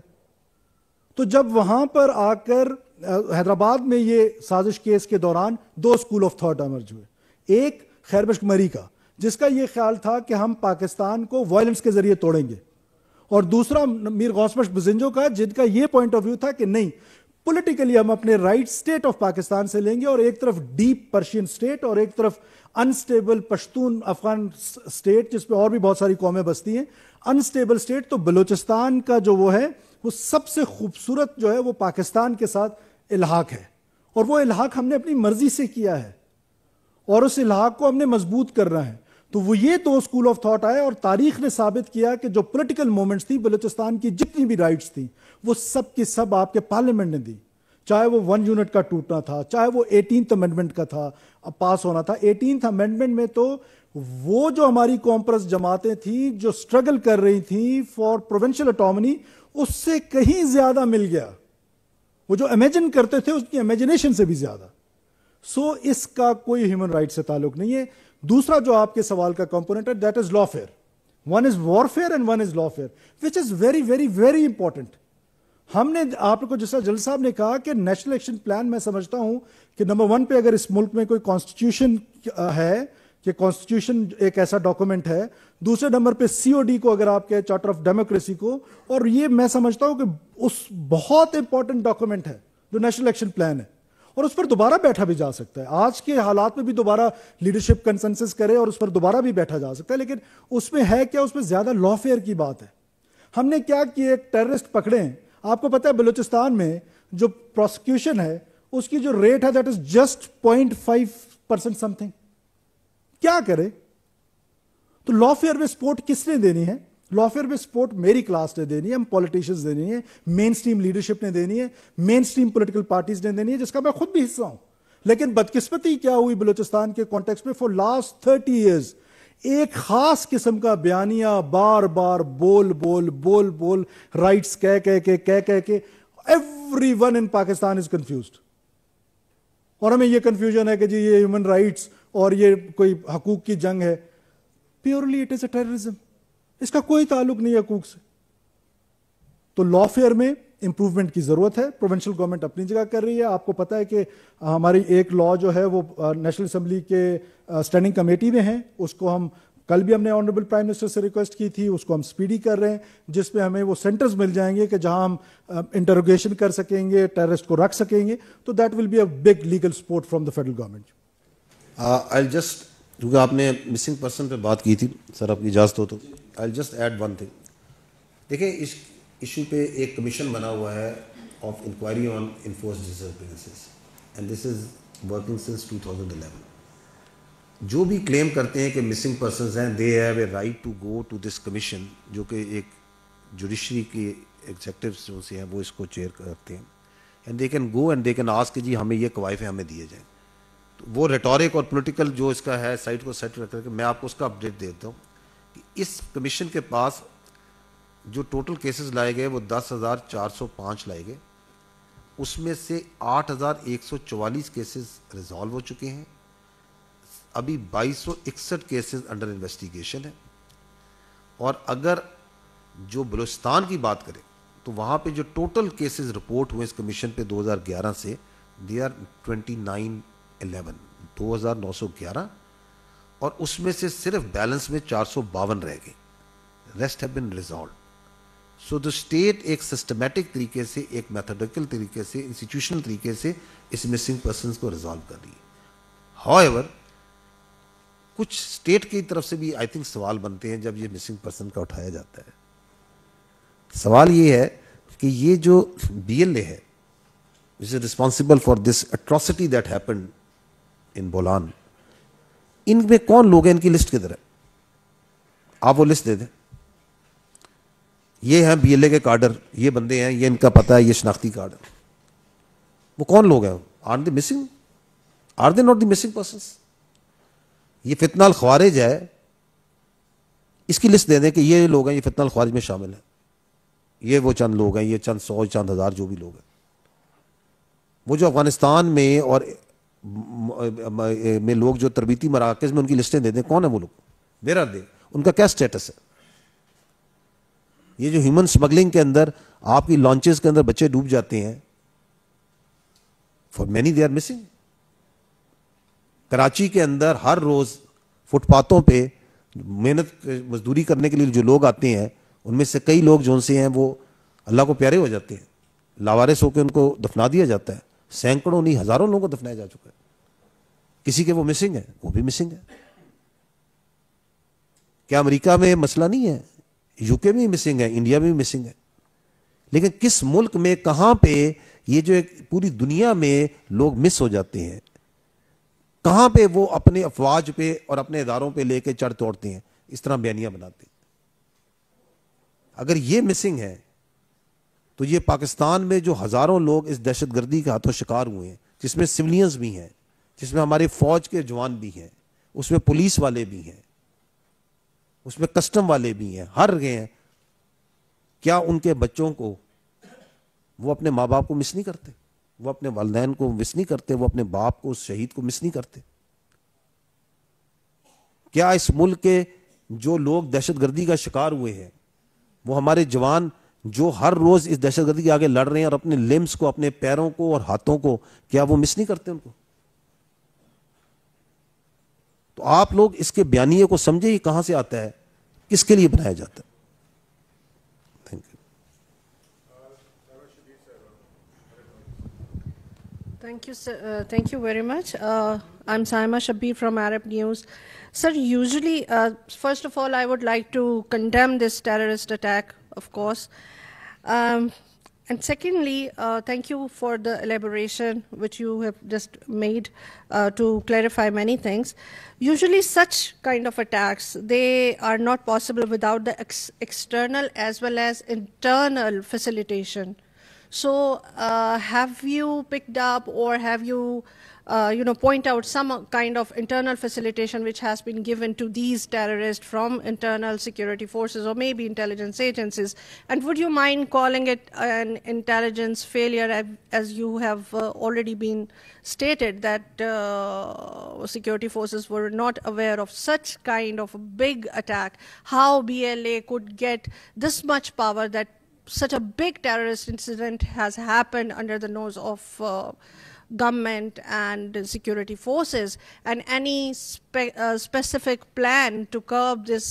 تو جب وہاں پر آ کر حیدرآباد میں یہ سازش کیس کے دوران دو اسکول آف تھاٹ ایمرج ہوئے. ایک خیر بخش مری کا, جس کا یہ خیال تھا کہ ہم پاکستان کو وائلنس کے ذریعے توڑیں گے, اور دوسرا میر غوث بخش بزنجو کا, جن کا یہ پوائنٹ آف ویو تھا کہ نہیں, پولیٹیکلی ہم اپنے رائٹ اسٹیٹ آف پاکستان سے لیں گے, اور ایک طرف ڈیپ پرشین اسٹیٹ اور ایک طرف انسٹیبل پشتون افغان اسٹیٹ جس پہ اور بھی بہت ساری قومیں بستی ہیں, انسٹیبل اسٹیٹ. تو بلوچستان کا جو وہ ہے وہ سب سے خوبصورت جو ہے وہ پاکستان کے ساتھ الحاق ہے, اور وہ الحاق ہم نے اپنی مرضی سے کیا ہے اور اس الحاق کو ہم نے مضبوط کرنا ہے. تو وہ یہ دو اسکول آف تھاٹ آئے, اور تاریخ نے ثابت کیا کہ جو پولیٹیکل مومنٹس تھیں بلوچستان کی جتنی بھی رائٹس تھیں وہ سب کی سب آپ کے پارلیمنٹ نے دی, چاہے وہ 1 یونٹ کا ٹوٹنا تھا, چاہے وہ 18th امینڈمنٹ کا تھا پاس ہونا تھا. 18th امینڈمنٹ میں تو وہ جو ہماری قوم پرست جماعتیں تھیں جو سٹرگل کر رہی تھیں فار پروونشل اٹامنی, اس سے کہیں زیادہ مل گیا. وہ جو امیجن کرتے تھے اس کی امیجنیشن سے بھی زیادہ. سو اس کا کوئی ہیومن رائٹ سے تعلق نہیں ہے. دوسرا جو آپ کے سوال کا کمپوننٹ ہے that is lawfare. One is warfare and one is lawfare, which is very very very important. ہم نے آپ کو جس طرح جل صاحب نے کہا کہ نیشنل ایکشن پلان, میں سمجھتا ہوں کہ نمبر 1 پہ اگر اس ملک میں کوئی کانسٹیٹیوشن ہے کہ کانسٹیٹیوشن ایک ایسا ڈاکومنٹ ہے, دوسرے نمبر پہ COD کو اگر آپ کہیں چارٹر آف ڈیموکریسی کو, اور یہ میں سمجھتا ہوں کہ اس بہت امپورٹنٹ ڈاکومنٹ ہے جو نیشنل ایکشن پلان ہے, اور اس پر دوبارہ بیٹھا بھی جا سکتا ہے. آج کے حالات میں بھی دوبارہ لیڈرشپ کنسنسس کرے اور اس پر دوبارہ بھی بیٹھا جا سکتا ہے, لیکن اس میں ہے کیا, اس میں زیادہ لا فیئر کی بات ہے. ہم نے کیا کیا, ایک ٹیررسٹ پکڑے ہیں. آپ کو پتا ہے بلوچستان میں جو پروسیکیوشن ہے اس کی جو ریٹ ہے that is just 0.5% some thing. کیا کرے؟ تو لا فیئر میں سپورٹ کس نے دینی ہے؟ لا فیئر میں سپورٹ میری کلاس نے دینی ہے, ہم پولیٹیشنز دینی ہے, مین سٹریم لیڈرشپ نے دینی ہے, مین سٹریم پولیٹیکل پارٹیز نے دینی ہے, جس کا میں خود بھی حصہ ہوں. لیکن بدقسمتی کیا ہوئی بلوچستان کے کانٹیکس میں, فار لاسٹ 30 ایئرز ایک خاص قسم کا بیانیہ بار بار بول بول بول بول رائٹس کہہ کے every one in Pakistan is confused. اور ہمیں یہ کنفیوژن ہے کہ جی یہ ہیومن رائٹس اور یہ کوئی حقوق کی جنگ ہے. Purely it is a terrorism, اس کا کوئی تعلق نہیں ہے حقوق سے. تو لا فیئر میں امپروومنٹ کی ضرورت ہے. پروونشل گورنمنٹ اپنی جگہ کر رہی ہے. آپ کو پتا ہے کہ ہماری ایک لا جو ہے وہ نیشنل اسمبلی کے اسٹینڈنگ کمیٹی میں ہے, اس کو ہم کل بھی ہم نے آنریبل پرائم منسٹر سے ریکویسٹ کی تھی, اس کو ہم سپیڈی کر رہے ہیں, جس میں ہمیں وہ سینٹرز مل جائیں گے کہ جہاں ہم انٹروگیشن کر سکیں گے, ٹیررسٹ کو رکھ سکیں گے. تو that will be a big legal support from the federal government. I'll just, کیونکہ آپ نے مسنگ پرسن پہ بات کی تھی سر, آپ کی اجازت ہو تو I'll just add one thing. دیکھیں اس ایشو پہ ایک کمیشن بنا ہوا ہے of inquiry on enforced disappearances, and this is working since 2011. جو بھی کلیم کرتے ہیں کہ مسنگ پرسنز ہیں, they have a right to go to this commission, جو کہ ایک جوڈیشری کے ایگزیکٹیوز جو سے ہیں وہ اس کو چیئر کرتے ہیں, and they can go and they can ask کہ جی ہمیں یہ کوائف ہمیں دیے جائیں. تو وہ ریٹورک اور پولیٹیکل جو اس کا ہے سائٹ کو سیٹ کر کے میں آپ کو اس کا اپڈیٹ دیتا ہوں کہ اس کمیشن کے پاس جو ٹوٹل کیسز لائے گئے وہ 10,405 لائے گئے. اس میں سے 8,144 کیسز ریزالو ہو چکے ہیں. ابھی 2,261 کیسز انڈر انویسٹیگیشن ہیں. اور اگر جو بلوچستان کی بات کریں تو وہاں پہ جو ٹوٹل کیسز رپورٹ ہوئے اس کمیشن پہ 2011 سے, دے آر 2911, اور اس میں سے صرف بیلنس میں 452 رہ گئے, rest have been resolved. So the state ایک سسٹمیٹک طریقے سے, ایک میتھڈیکل طریقے سے, انسٹیٹیوشنل طریقے سے اس مسنگ پرسنز کو ریزالو کر رہی ہے. ہاؤ ایور کچھ اسٹیٹ کی طرف سے بھی آئی تھنک سوال بنتے ہیں جب یہ مسنگ پرسن کا اٹھایا جاتا ہے. سوال یہ ہے کہ یہ جو BLA ہے which is responsible for this atrocity that happened in Bolan, ان میں کون لوگ ہیں, ان کی لسٹ کدھر ہے؟ آپ وہ لسٹ دے دیں. یہ ہیں BLA کے کارڈر, یہ بندے ہیں, یہ ان کا پتہ ہے, یہ شناختی کارڈ ہے. وہ کون لوگ ہیں؟ Are they missing? Are they not the missing persons? یہ فتنہ الخوارج ہے, اس کی لسٹ دے دیں کہ یہ لوگ ہیں, یہ فتنہ الخوارج میں شامل ہیں, یہ وہ چند لوگ ہیں, یہ چند 100 چند ہزار جو بھی لوگ ہیں. وہ جو افغانستان میں اور میں لوگ جو تربیتی مراکز میں ان کی لسٹیں دے دیں, کون ہیں وہ لوگ, ویئر آر دے, ان کا کیا اسٹیٹس ہے. یہ جو ہیومن اسمگلنگ کے اندر آپ کی لانچز کے اندر بچے ڈوب جاتے ہیں, for many they are missing. Karachi کے اندر ہر روز فٹ پاتھوں پہ محنت مزدوری کرنے کے لیے جو لوگ آتے ہیں, ان میں سے کئی لوگ جو سے ہیں وہ اللہ کو پیارے ہو جاتے ہیں, لاوارث ہو کے ان کو دفنا دیا جاتا ہے. سینکڑوں نہیں ہزاروں لوگوں کو دفنایا جا چکا ہے. کسی کے وہ مسنگ ہے, وہ بھی مسنگ ہے. کیا امریکہ میں مسئلہ نہیں ہے؟ یو کے میں بھی مسنگ ہے, انڈیا میں بھی مسنگ ہے. لیکن کس ملک میں کہاں پہ یہ جو ایک پوری دنیا میں لوگ مس ہو جاتے ہیں, کہاں پہ وہ اپنے افواج پہ اور اپنے اداروں پہ لے کے چڑھ توڑتے ہیں, اس طرح بیانیاں بناتے ہیں. اگر یہ مسنگ ہے تو یہ پاکستان میں جو ہزاروں لوگ اس دہشت گردی کے ہاتھوں شکار ہوئے ہیں, جس میں سولینز بھی ہیں, جس میں ہمارے فوج کے جوان بھی ہیں, اس میں پولیس والے بھی ہیں, اس میں کسٹم والے بھی ہیں, ہر گئے ہیں, کیا ان کے بچوں کو وہ اپنے ماں باپ کو مس نہیں کرتے؟ وہ اپنے والدین کو مس نہیں کرتے؟ وہ اپنے باپ کو, اس شہید کو مس نہیں کرتے؟ کیا اس ملک کے جو لوگ دہشت گردی کا شکار ہوئے ہیں, وہ ہمارے جوان جو ہر روز اس دہشت گردی کے آگے لڑ رہے ہیں اور اپنے لمس کو, اپنے پیروں کو اور ہاتھوں کو, کیا وہ مس نہیں کرتے ان کو؟ تو آپ لوگ اس کے بیانیے کو سمجھے, یہ کہاں سے آتا ہے, کس کے لیے بنایا جاتا ہے. Thank you, sir. Thank you very much. I'm Saima Shabir from Arab News. Sir, usually, first of all, I would like to condemn this terrorist attack, of course. And secondly, thank you for the elaboration which you have just made to clarify many things. Usually such kind of attacks, they are not possible without the external as well as internal facilitation. So have you picked up or have you point out some kind of internal facilitation which has been given to these terrorists from internal security forces or maybe intelligence agencies? And would you mind calling it an intelligence failure, as you have already been stated that security forces were not aware of such kind of a big attack? How BLA could get this much power that such a big terrorist incident has happened under the nose of government and security forces, and any specific plan to curb this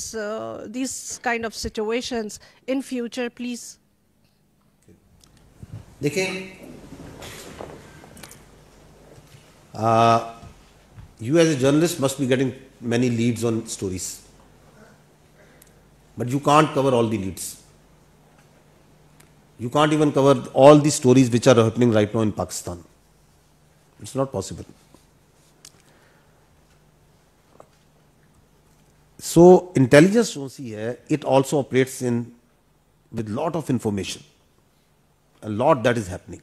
these kind of situations in future, please? دیکھیں, you as a journalist must be getting many leads on stories, but you can't cover all the leads. You can't even cover all the stories which are happening right now in Pakistan. It's not possible. So intelligence agency hai, it also operates with lot of information, a lot that is happening.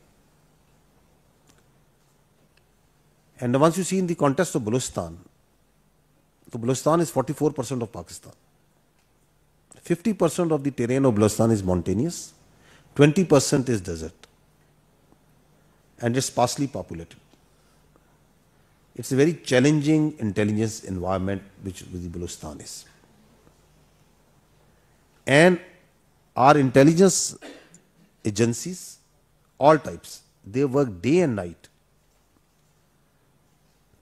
And once you see in the context of Balochistan, so Balochistan is 44% of Pakistan. 50% of the terrain of Balochistan is mountainous, 20% is desert, and it's sparsely populated. It's a very challenging intelligence environment which the Balochistan is. And our intelligence agencies, all types, they work day and night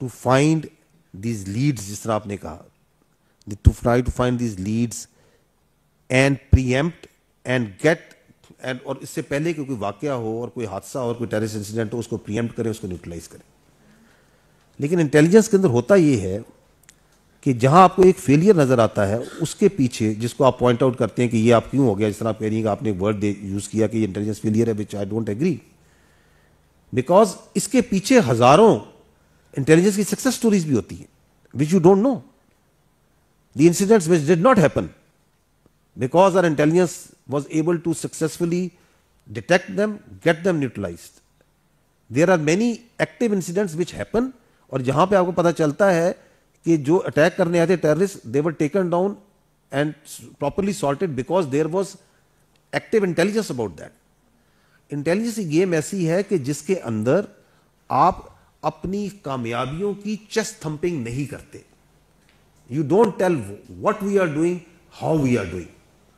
to find these leads, jis tarah aapne kaha, to try to find these leads and preempt and get, and اور اس سے پہلے کہ کوئی واقعہ ہو اور کوئی حادثہ اور کوئی ٹیررسٹ انسیڈنٹ ہو, اس کو پریمپٹ کریں, اس کو نیوٹرلائز کریں. لیکن انٹیلیجنس کے اندر ہوتا یہ ہے کہ جہاں آپ کو ایک فیلئر نظر آتا ہے, اس کے پیچھے جس کو آپ پوائنٹ آؤٹ کرتے ہیں کہ یہ آپ کیوں ہو گیا, جس طرح آپ کہہ رہی ہیں کہ آپ نے ایک ورڈ یوز کیا کہ یہ انٹیلیجنس فیلئر ہے, وچ آئی ڈونٹ ایگری, بیکاز اس کے پیچھے ہزاروں انٹیلیجنس کی سکسیس اسٹوریز بھی ہوتی ہیں which you don't know. The incidents which did not happen because our intelligence was able to successfully detect them, get them neutralized. There are many active incidents which happen اور جہاں پہ آپ کو پتہ چلتا ہے کہ جو اٹیک کرنے آئے تھے terrorist, they were taken down and properly sorted because there was active intelligence about that. Intelligence کی گیم ایسی ہے کہ جس کے اندر آپ اپنی کامیابیوں کی چیسٹ تھمپنگ نہیں کرتے. You don't tell what we are doing, how we are doing.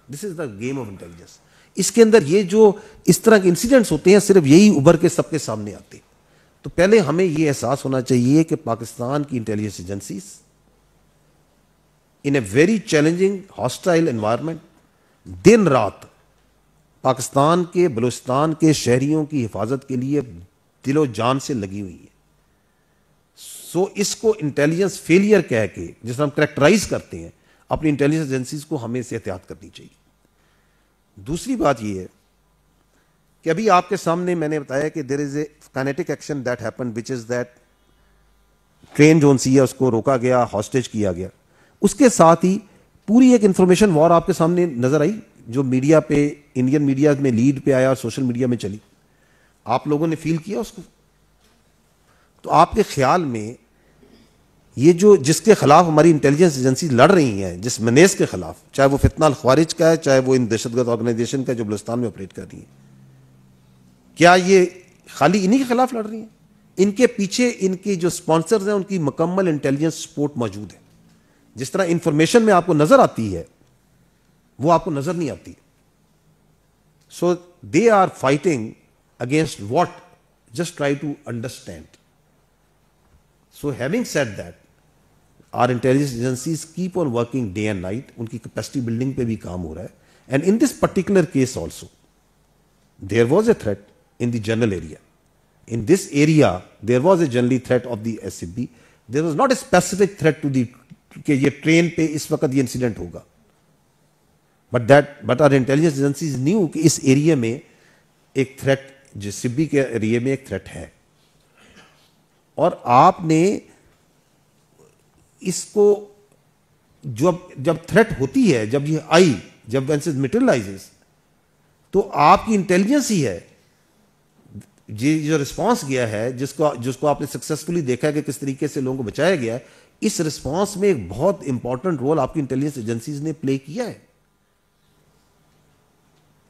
This is the game of intelligence. اس کے اندر یہ جو اس طرح کے انسیڈنٹس ہوتے ہیں صرف یہی ابھر کے سب کے سامنے آتے ہیں. تو پہلے ہمیں یہ احساس ہونا چاہیے کہ پاکستان کی intelligence agencies in a very challenging hostile environment دن رات پاکستان کے بلوچستان کے شہریوں کی حفاظت کے لیے دل و جان سے لگی ہوئی ہے. سو اس کو انٹیلیجنس فیلئر کہہ کے جس ہم کریکٹرائز کرتے ہیں اپنی انٹیلیجنس ایجنسیز کو, ہمیں سے احتیاط کرنی چاہیے. دوسری بات یہ ہے کہ ابھی آپ کے سامنے میں نے بتایا کہ there is a kinetic action that happen which is that train جو سی ہے اس کو روکا گیا, ہاسٹیج کیا گیا. اس کے ساتھ ہی پوری ایک انفارمیشن وار آپ کے سامنے نظر آئی جو میڈیا پہ, انڈین میڈیا میں لیڈ پہ آیا اور سوشل میڈیا میں چلی. آپ لوگوں نے فیل کیا اس کو؟ تو آپ کے خیال میں یہ جو جس کے خلاف ہماری انٹیلیجنس ایجنسیز لڑ رہی ہیں, جس منیز کے خلاف, چاہے وہ فتنہ الخوارج کا ہے, چاہے وہ ان دہشت گرد آرگنائزیشن کا جو بلوچستان میں آپریٹ کر رہی ہیں, کیا یہ خالی انہی کے خلاف لڑ رہی ہیں؟ ان کے پیچھے ان کی جو سپانسرز ہیں ان کی مکمل انٹیلیجنس سپورٹ موجود ہے. جس طرح انفارمیشن میں آپ کو نظر آتی ہے وہ آپ کو نظر نہیں آتی. So they are fighting against what, just try to understand. So having said that our intelligence agencies keep on working day and night. ان کی capacity building پہ بھی کام ہو رہا ہے. And in this particular case also, there was a threat in the general area. In this area, there was a general threat of the SCB. There was not a specific threat to the کہ یہ train پہ اس وقت یہ incident ہوگا. But our intelligence agencies knew کہ اس area میں ایک threat, جو سبی کے ایریا میں ایک تھریٹ ہے. اور آپ نے اس کو جب تھریٹ ہوتی ہے, جب یہ آئی, جب میٹرلائزز, تو آپ کی انٹیلیجنس ہی ہے یہ جو رسپانس گیا ہے, جس کو آپ نے سکسیسفلی دیکھا ہے کہ کس طریقے سے لوگوں کو بچایا گیا ہے. اس رسپانس میں ایک بہت امپورٹنٹ رول آپ کی انٹیلیجنس ایجنسیز نے پلے کیا ہے.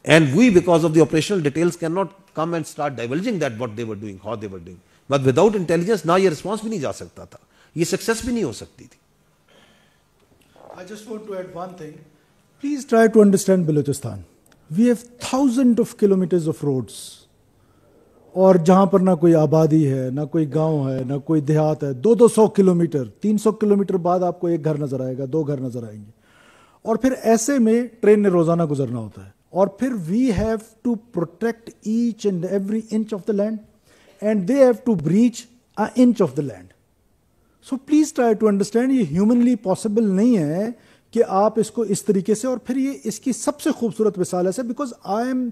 And we because of the operational details can not come and start divulging that what they were doing, how they were doing. But without intelligence نہ یہ رسپانس بھی نہیں جا سکتا تھا, یہ سکسیس بھی نہیں ہو سکتی تھی. I just want to add one thing. Please try to understand Balochistan. We have thousands of kilometers of roads. اور جہاں پر نہ کوئی آبادی ہے, نہ کوئی گاؤں ہے, نہ کوئی دیہات ہے, 200 کلومیٹر, 300 کلومیٹر بعد آپ کو ایک گھر نظر آئے گا, 2 گھر نظر آئیں گے. اور پھر ایسے میں ٹرین نے روزانہ گزرنا ہوتا ہے. اور پھر we have to protect each and every inch of the land and they have to breach an inch of the land. So please try to understand, یہ humanly possible نہیں ہے کہ آپ اس کو اس طریقے سے. اور پھر یہ اس کی سب سے خوبصورت مثال ہے because I am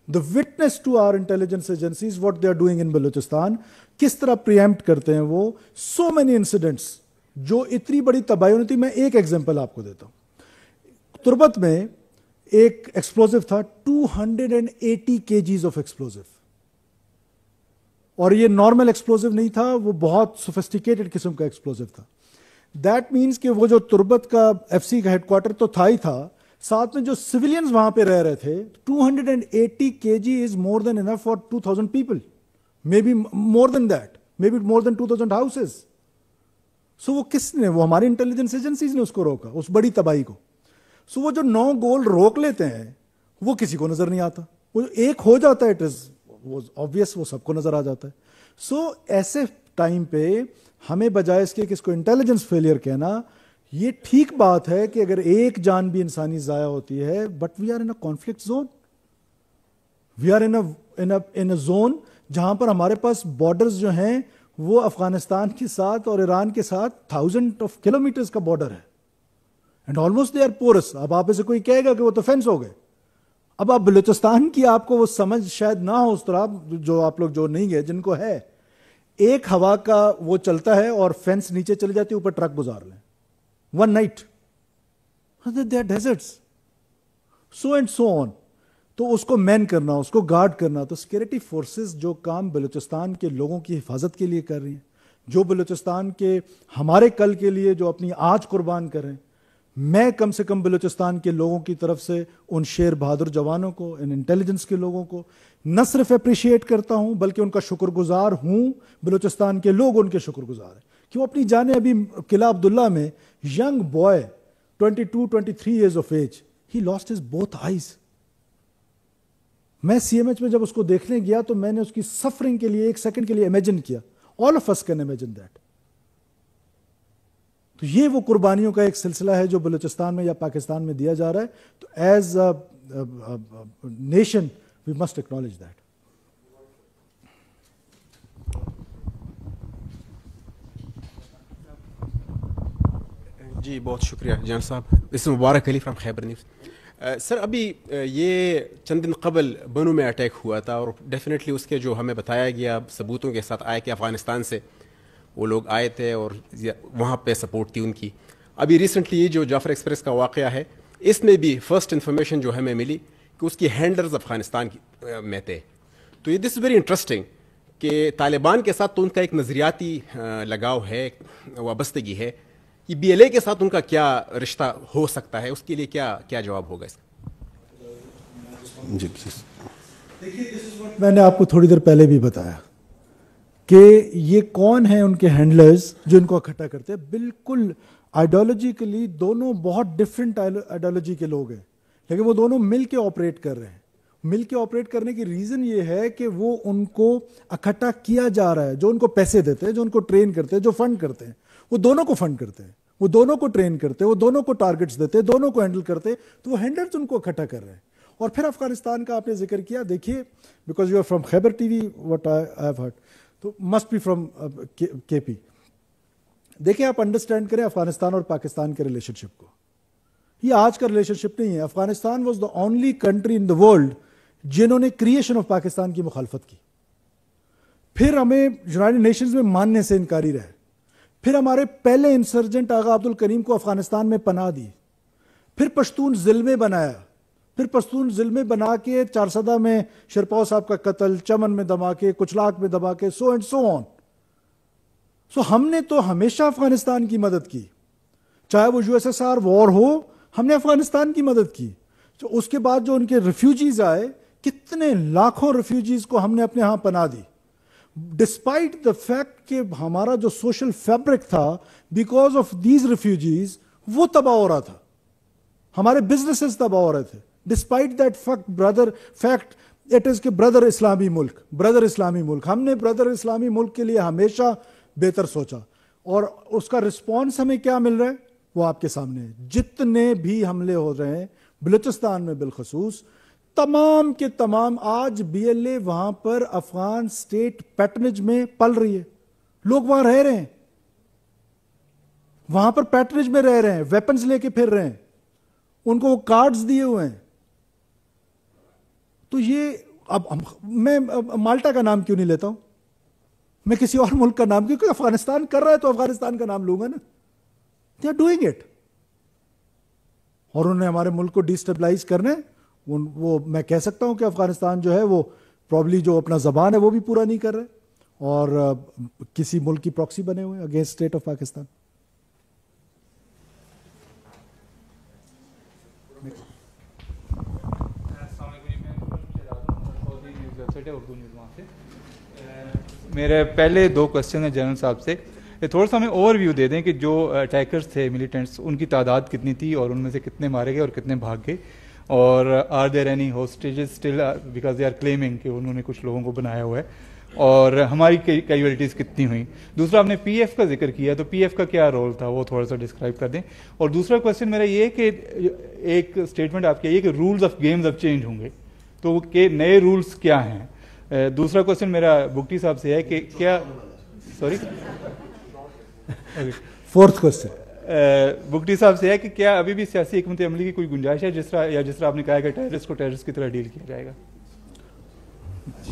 the witness to our intelligence agencies what they are doing in Balochistan. کس طرح preempt کرتے ہیں وہ so many incidents جو اتنی بڑی تباہی ہوئی تھی. میں ایک ایگزامپل آپ کو دیتا ہوں. تربت میں ایک ایکسپلوزو تھا, 280 kgs of explosive. اور یہ نارمل ایکسپلوزو نہیں تھا, وہ بہت سوفسٹیکیٹڈ قسم کا ایکسپلوزو تھا. دیٹ مینس کہ وہ جو تربت کا ایف سی کا ہیڈ کوارٹر تو تھا ہی تھا, ساتھ میں جو سویلینز وہاں پہ رہ رہے تھے, 280 kg is more than enough for 2,000 people. Maybe more than that. Maybe more than 2,000 houses. So وہ کس نے, وہ ہماری انٹیلیجنس ایجنسیز نے اس کو روکا, اس بڑی تباہی کو. سو وہ جو 9 گول روک لیتے ہیں وہ کسی کو نظر نہیں آتا. وہ ایک ہو جاتا ہے, اٹ از obvious, وہ سب کو نظر آ جاتا ہے. سو ایسے ٹائم پہ ہمیں بجائے اس کے کہ اس کو انٹیلیجنس فیلئر کہنا, یہ ٹھیک بات ہے کہ اگر ایک جان بھی انسانی ضائع ہوتی ہے, but we are in a conflict zone, we are in a zone جہاں پر ہمارے پاس بارڈرز جو ہیں وہ افغانستان کے ساتھ اور ایران کے ساتھ 1000 کلومیٹرز کا بارڈر ہے, and almost they are porous. اب آپ سے کوئی کہے گا کہ وہ تو فینس ہو گئے. اب آپ بلوچستان کی آپ کو وہ سمجھ شاید نہ ہو اس طرح, جو آپ لوگ جو نہیں گئے, جن کو ہے, ایک ہوا کا وہ چلتا ہے اور فینس نیچے چلی جاتی ہے, اوپر ٹرک گزار لیں, one night, they are deserts, so and so on. تو اس کو مین کرنا, اس کو گارڈ کرنا, تو سیکورٹی فورسز جو کام بلوچستان کے لوگوں کی حفاظت کے لیے کر رہی ہیں, جو بلوچستان کے ہمارے کل کے لیے جو اپنی آج قربان کریں، میں کم سے کم بلوچستان کے لوگوں کی طرف سے ان شیر بہادر جوانوں کو، ان انٹیلیجنس کے لوگوں کو نہ صرف اپریشیٹ کرتا ہوں بلکہ ان کا شکر گزار ہوں. بلوچستان کے لوگ ان کے شکر گزار ہیں کہ وہ اپنی جانیں. ابھی قلعہ عبداللہ میں young boy 22-23 years of age, he lost his both eyes. میں سی ایم ایچ میں جب اس کو دیکھنے گیا تو میں نے اس کی سفرنگ کے لیے ایک سیکنڈ کے لیے امیجن کیا. All of us can imagine that. تو یہ وہ قربانیوں کا ایک سلسلہ ہے جو بلوچستان میں یا پاکستان میں دیا جا رہا ہے. تو as nation we must acknowledge that. جی بہت شکریہ جان صاحب. اس مبارک علی فرام خیبر نیوز. سر ابھی یہ چند دن قبل بنو میں اٹیک ہوا تھا اور ڈیفینیٹلی اس کے جو ہمیں بتایا گیا ثبوتوں کے ساتھ آیا کہ افغانستان سے وہ لوگ آئے تھے اور وہاں پہ سپورٹ تھی ان کی. ابھی ریسنٹلی یہ جو جعفر ایکسپریس کا واقعہ ہے اس میں بھی فرسٹ انفارمیشن جو ہمیں ملی کہ اس کی ہینڈلرز افغانستان میں تھے. تو یہ دس از ویری انٹرسٹنگ کہ طالبان کے ساتھ تو ان کا ایک نظریاتی لگاؤ ہے، وابستگی ہے. یہ بی ایل اے کے ساتھ ان کا کیا رشتہ ہو سکتا ہے، اس کے لیے کیا جواب ہوگا اس کا؟ جی میں نے آپ کو تھوڑی دیر پہلے بھی بتایا کہ یہ کون ہیں ان کے ہینڈلرز جو ان کو اکٹھا کرتے ہیں. بالکل آئیڈیالوجیکلی دونوں بہت ڈفرینٹ آئیڈیالوجی کے لوگ ہیں، لیکن وہ دونوں مل کے آپریٹ کر رہے ہیں. مل کے آپریٹ کرنے کی ریزن یہ ہے کہ وہ ان کو اکٹھا کیا جا رہا ہے. جو ان کو پیسے دیتے ہیں، جو ان کو ٹرین کرتے ہیں، جو فنڈ کرتے ہیں، وہ دونوں کو فنڈ کرتے ہیں، وہ دونوں کو ٹرین کرتے ہیں، وہ دونوں کو ٹارگٹس دیتے ہیں، دونوں کو ہینڈل کرتے ہیں. تو وہ ہینڈلرز ان کو اکٹھا کر رہے ہیں. اور پھر افغانستان کا آپ نے ذکر کیا. دیکھیے because you are from Khyber TV what I have heard, تو must be from KP. دیکھیں آپ انڈرسٹینڈ کریں افغانستان اور پاکستان کے ریلیشن شپ کو. یہ آج کا ریلیشن شپ نہیں ہے. Afghanistan was the only country in the world جنہوں نے کریشن آف پاکستان کی مخالفت کی. پھر ہمیں یونائٹڈ نیشنز میں ماننے سے انکاری رہے. پھر ہمارے پہلے انسرجنٹ آغا عبد الکریم کو افغانستان میں پناہ دی. پھر پشتون ضلع بنایا. پھر پشتون ضلع بنا کے چارسدہ میں شرپاؤ صاحب کا قتل، چمن میں دھماکے، کچلاک میں دھماکے، سو اینڈ سو آن. سو ہم نے تو ہمیشہ افغانستان کی مدد کی، چاہے وہ یو ایس ایس آر وار ہو، ہم نے افغانستان کی مدد کی. تو اس کے بعد جو ان کے ریفیوجیز آئے، کتنے لاکھوں ریفیوجیز کو ہم نے اپنے ہاں پناہ دی. ڈسپائٹ دا فیکٹ کہ ہمارا جو سوشل فیبرک تھا بیکاز آف دیز ریفیوجیز وہ تباہ ہو رہا تھا، ہمارے بزنسز تباہ ہو رہے تھے. Despite that fact it is کہ بردر اسلامی ملک، ہم نے بردر اسلامی ملک کے لیے ہمیشہ بہتر سوچا. اور اس کا رسپانس ہمیں کیا مل رہا ہے وہ آپ کے سامنے ہے. جتنے بھی حملے ہو رہے ہیں بلوچستان میں بالخصوص، تمام کے تمام آج بی ایل اے وہاں پر افغان سٹیٹ پیٹرنیج میں پل رہی ہے. لوگ وہاں رہ رہے ہیں، وہاں پر پیٹرنیج میں رہ رہے ہیں، ویپنز لے کے پھر رہے ہیں، ان کو وہ کارڈز دیے ہوئے ہیں. تو یہ اب میں مالٹا کا نام کیوں نہیں لیتا ہوں، میں کسی اور ملک کا نام، کیونکہ افغانستان کر رہا ہے تو افغانستان کا نام لوں گا نا. They are doing it. اور انہوں نے ہمارے ملک کو ڈیسٹیبلائز کرنے. وہ میں کہہ سکتا ہوں کہ افغانستان جو ہے وہ پرابلی جو اپنا زبان ہے وہ بھی پورا نہیں کر رہے اور کسی ملک کی پراکسی بنے ہوئے اگینسٹ اسٹیٹ آف پاکستان. میرے پہلے 2 کوشچن ہیں جنرل صاحب سے. تھوڑا سا ہمیں اوور ویو دے دیں کہ جو اٹیکرز تھے ملیٹنٹس، ان کی تعداد کتنی تھی اور ان میں سے کتنے مارے گئے اور کتنے بھاگ گئے، اور are there any hostages still because they are claiming کہ انہوں نے کچھ لوگوں کو بنایا ہوا ہے، اور ہماری کیجویلٹیز کتنی ہوئیں. دوسرا آپ نے پی ایف کا ذکر کیا، تو پی ایف کا کیا رول تھا وہ تھوڑا سا ڈسکرائب کر دیں. اور دوسرا کوشچن میرا یہ کہ ایک اسٹیٹمنٹ آپ کی یہ کہ رولز آف گیمز اب چینج ہوں گے، تو کہ نئے رولز کیا ہیں. دوسرا کوشچن میرا بگٹی صاحب سے ہے کہ کیا فورتھ کوشچن بگٹی صاحب سے ہے کہ کیا ابھی بھی سیاسی حکمت عملی کی کوئی گنجائش ہے، جس طرح آپ نے کہا کہ ٹیررسٹ کو ٹیررسٹ کی طرح ڈیل کیا جائے گا.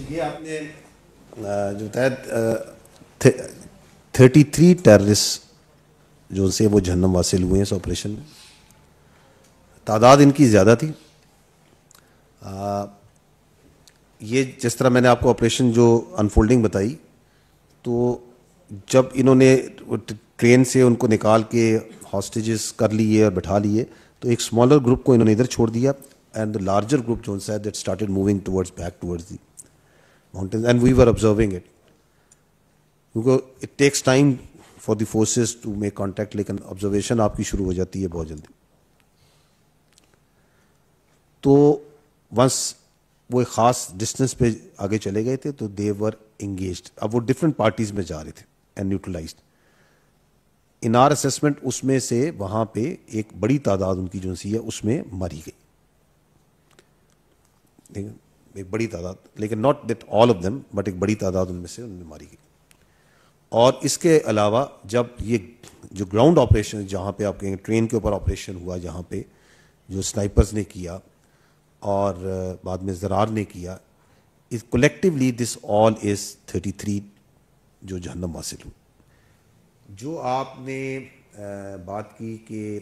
یہ آپ نے جو بتایا 33 ٹیررسٹ جو سے وہ جہنم واصل ہوئے ہیں اس آپریشن میں. تعداد ان کی زیادہ تھی. یہ جس طرح میں نے آپ کو آپریشن جو انفولڈنگ بتائی، تو جب انہوں نے ٹرین سے ان کو نکال کے ہاسٹیجز کر لیے اور بٹھا لیے تو ایک اسمالر گروپ کو انہوں نے ادھر چھوڑ دیا اینڈ دا لارجر گروپ جو ہے that started moving towards back towards the mountains and we were observing it کیونکہ it takes time for the forces to make contact, لیکن آبزرویشن آپ کی شروع ہو جاتی ہے بہت جلدی. تو ونس وہ ایک خاص ڈسٹینس پہ آگے چلے گئے تھے تو دے ور انگیجڈ. اب وہ ڈفرینٹ پارٹیز میں جا رہے تھے and neutralised. In are assessment اس میں سے وہاں پہ ایک بڑی تعداد ان کی جو سی ہے اس میں ماری گئی, ایک بڑی تعداد, لیکن not that all of them but ایک بڑی تعداد ان میں سے ان میں ماری گئی. اور اس کے علاوہ جب یہ جو گراؤنڈ آپریشن جہاں پہ آپ کہیں ٹرین کے اوپر آپریشن ہوا جہاں پہ جو سنائپرز نے کیا اور بعد میں زرار نے کیا, کولیکٹیولی دس آل از 33 جو جہنم حاصل ہوئی. جو آپ نے بات کی کہ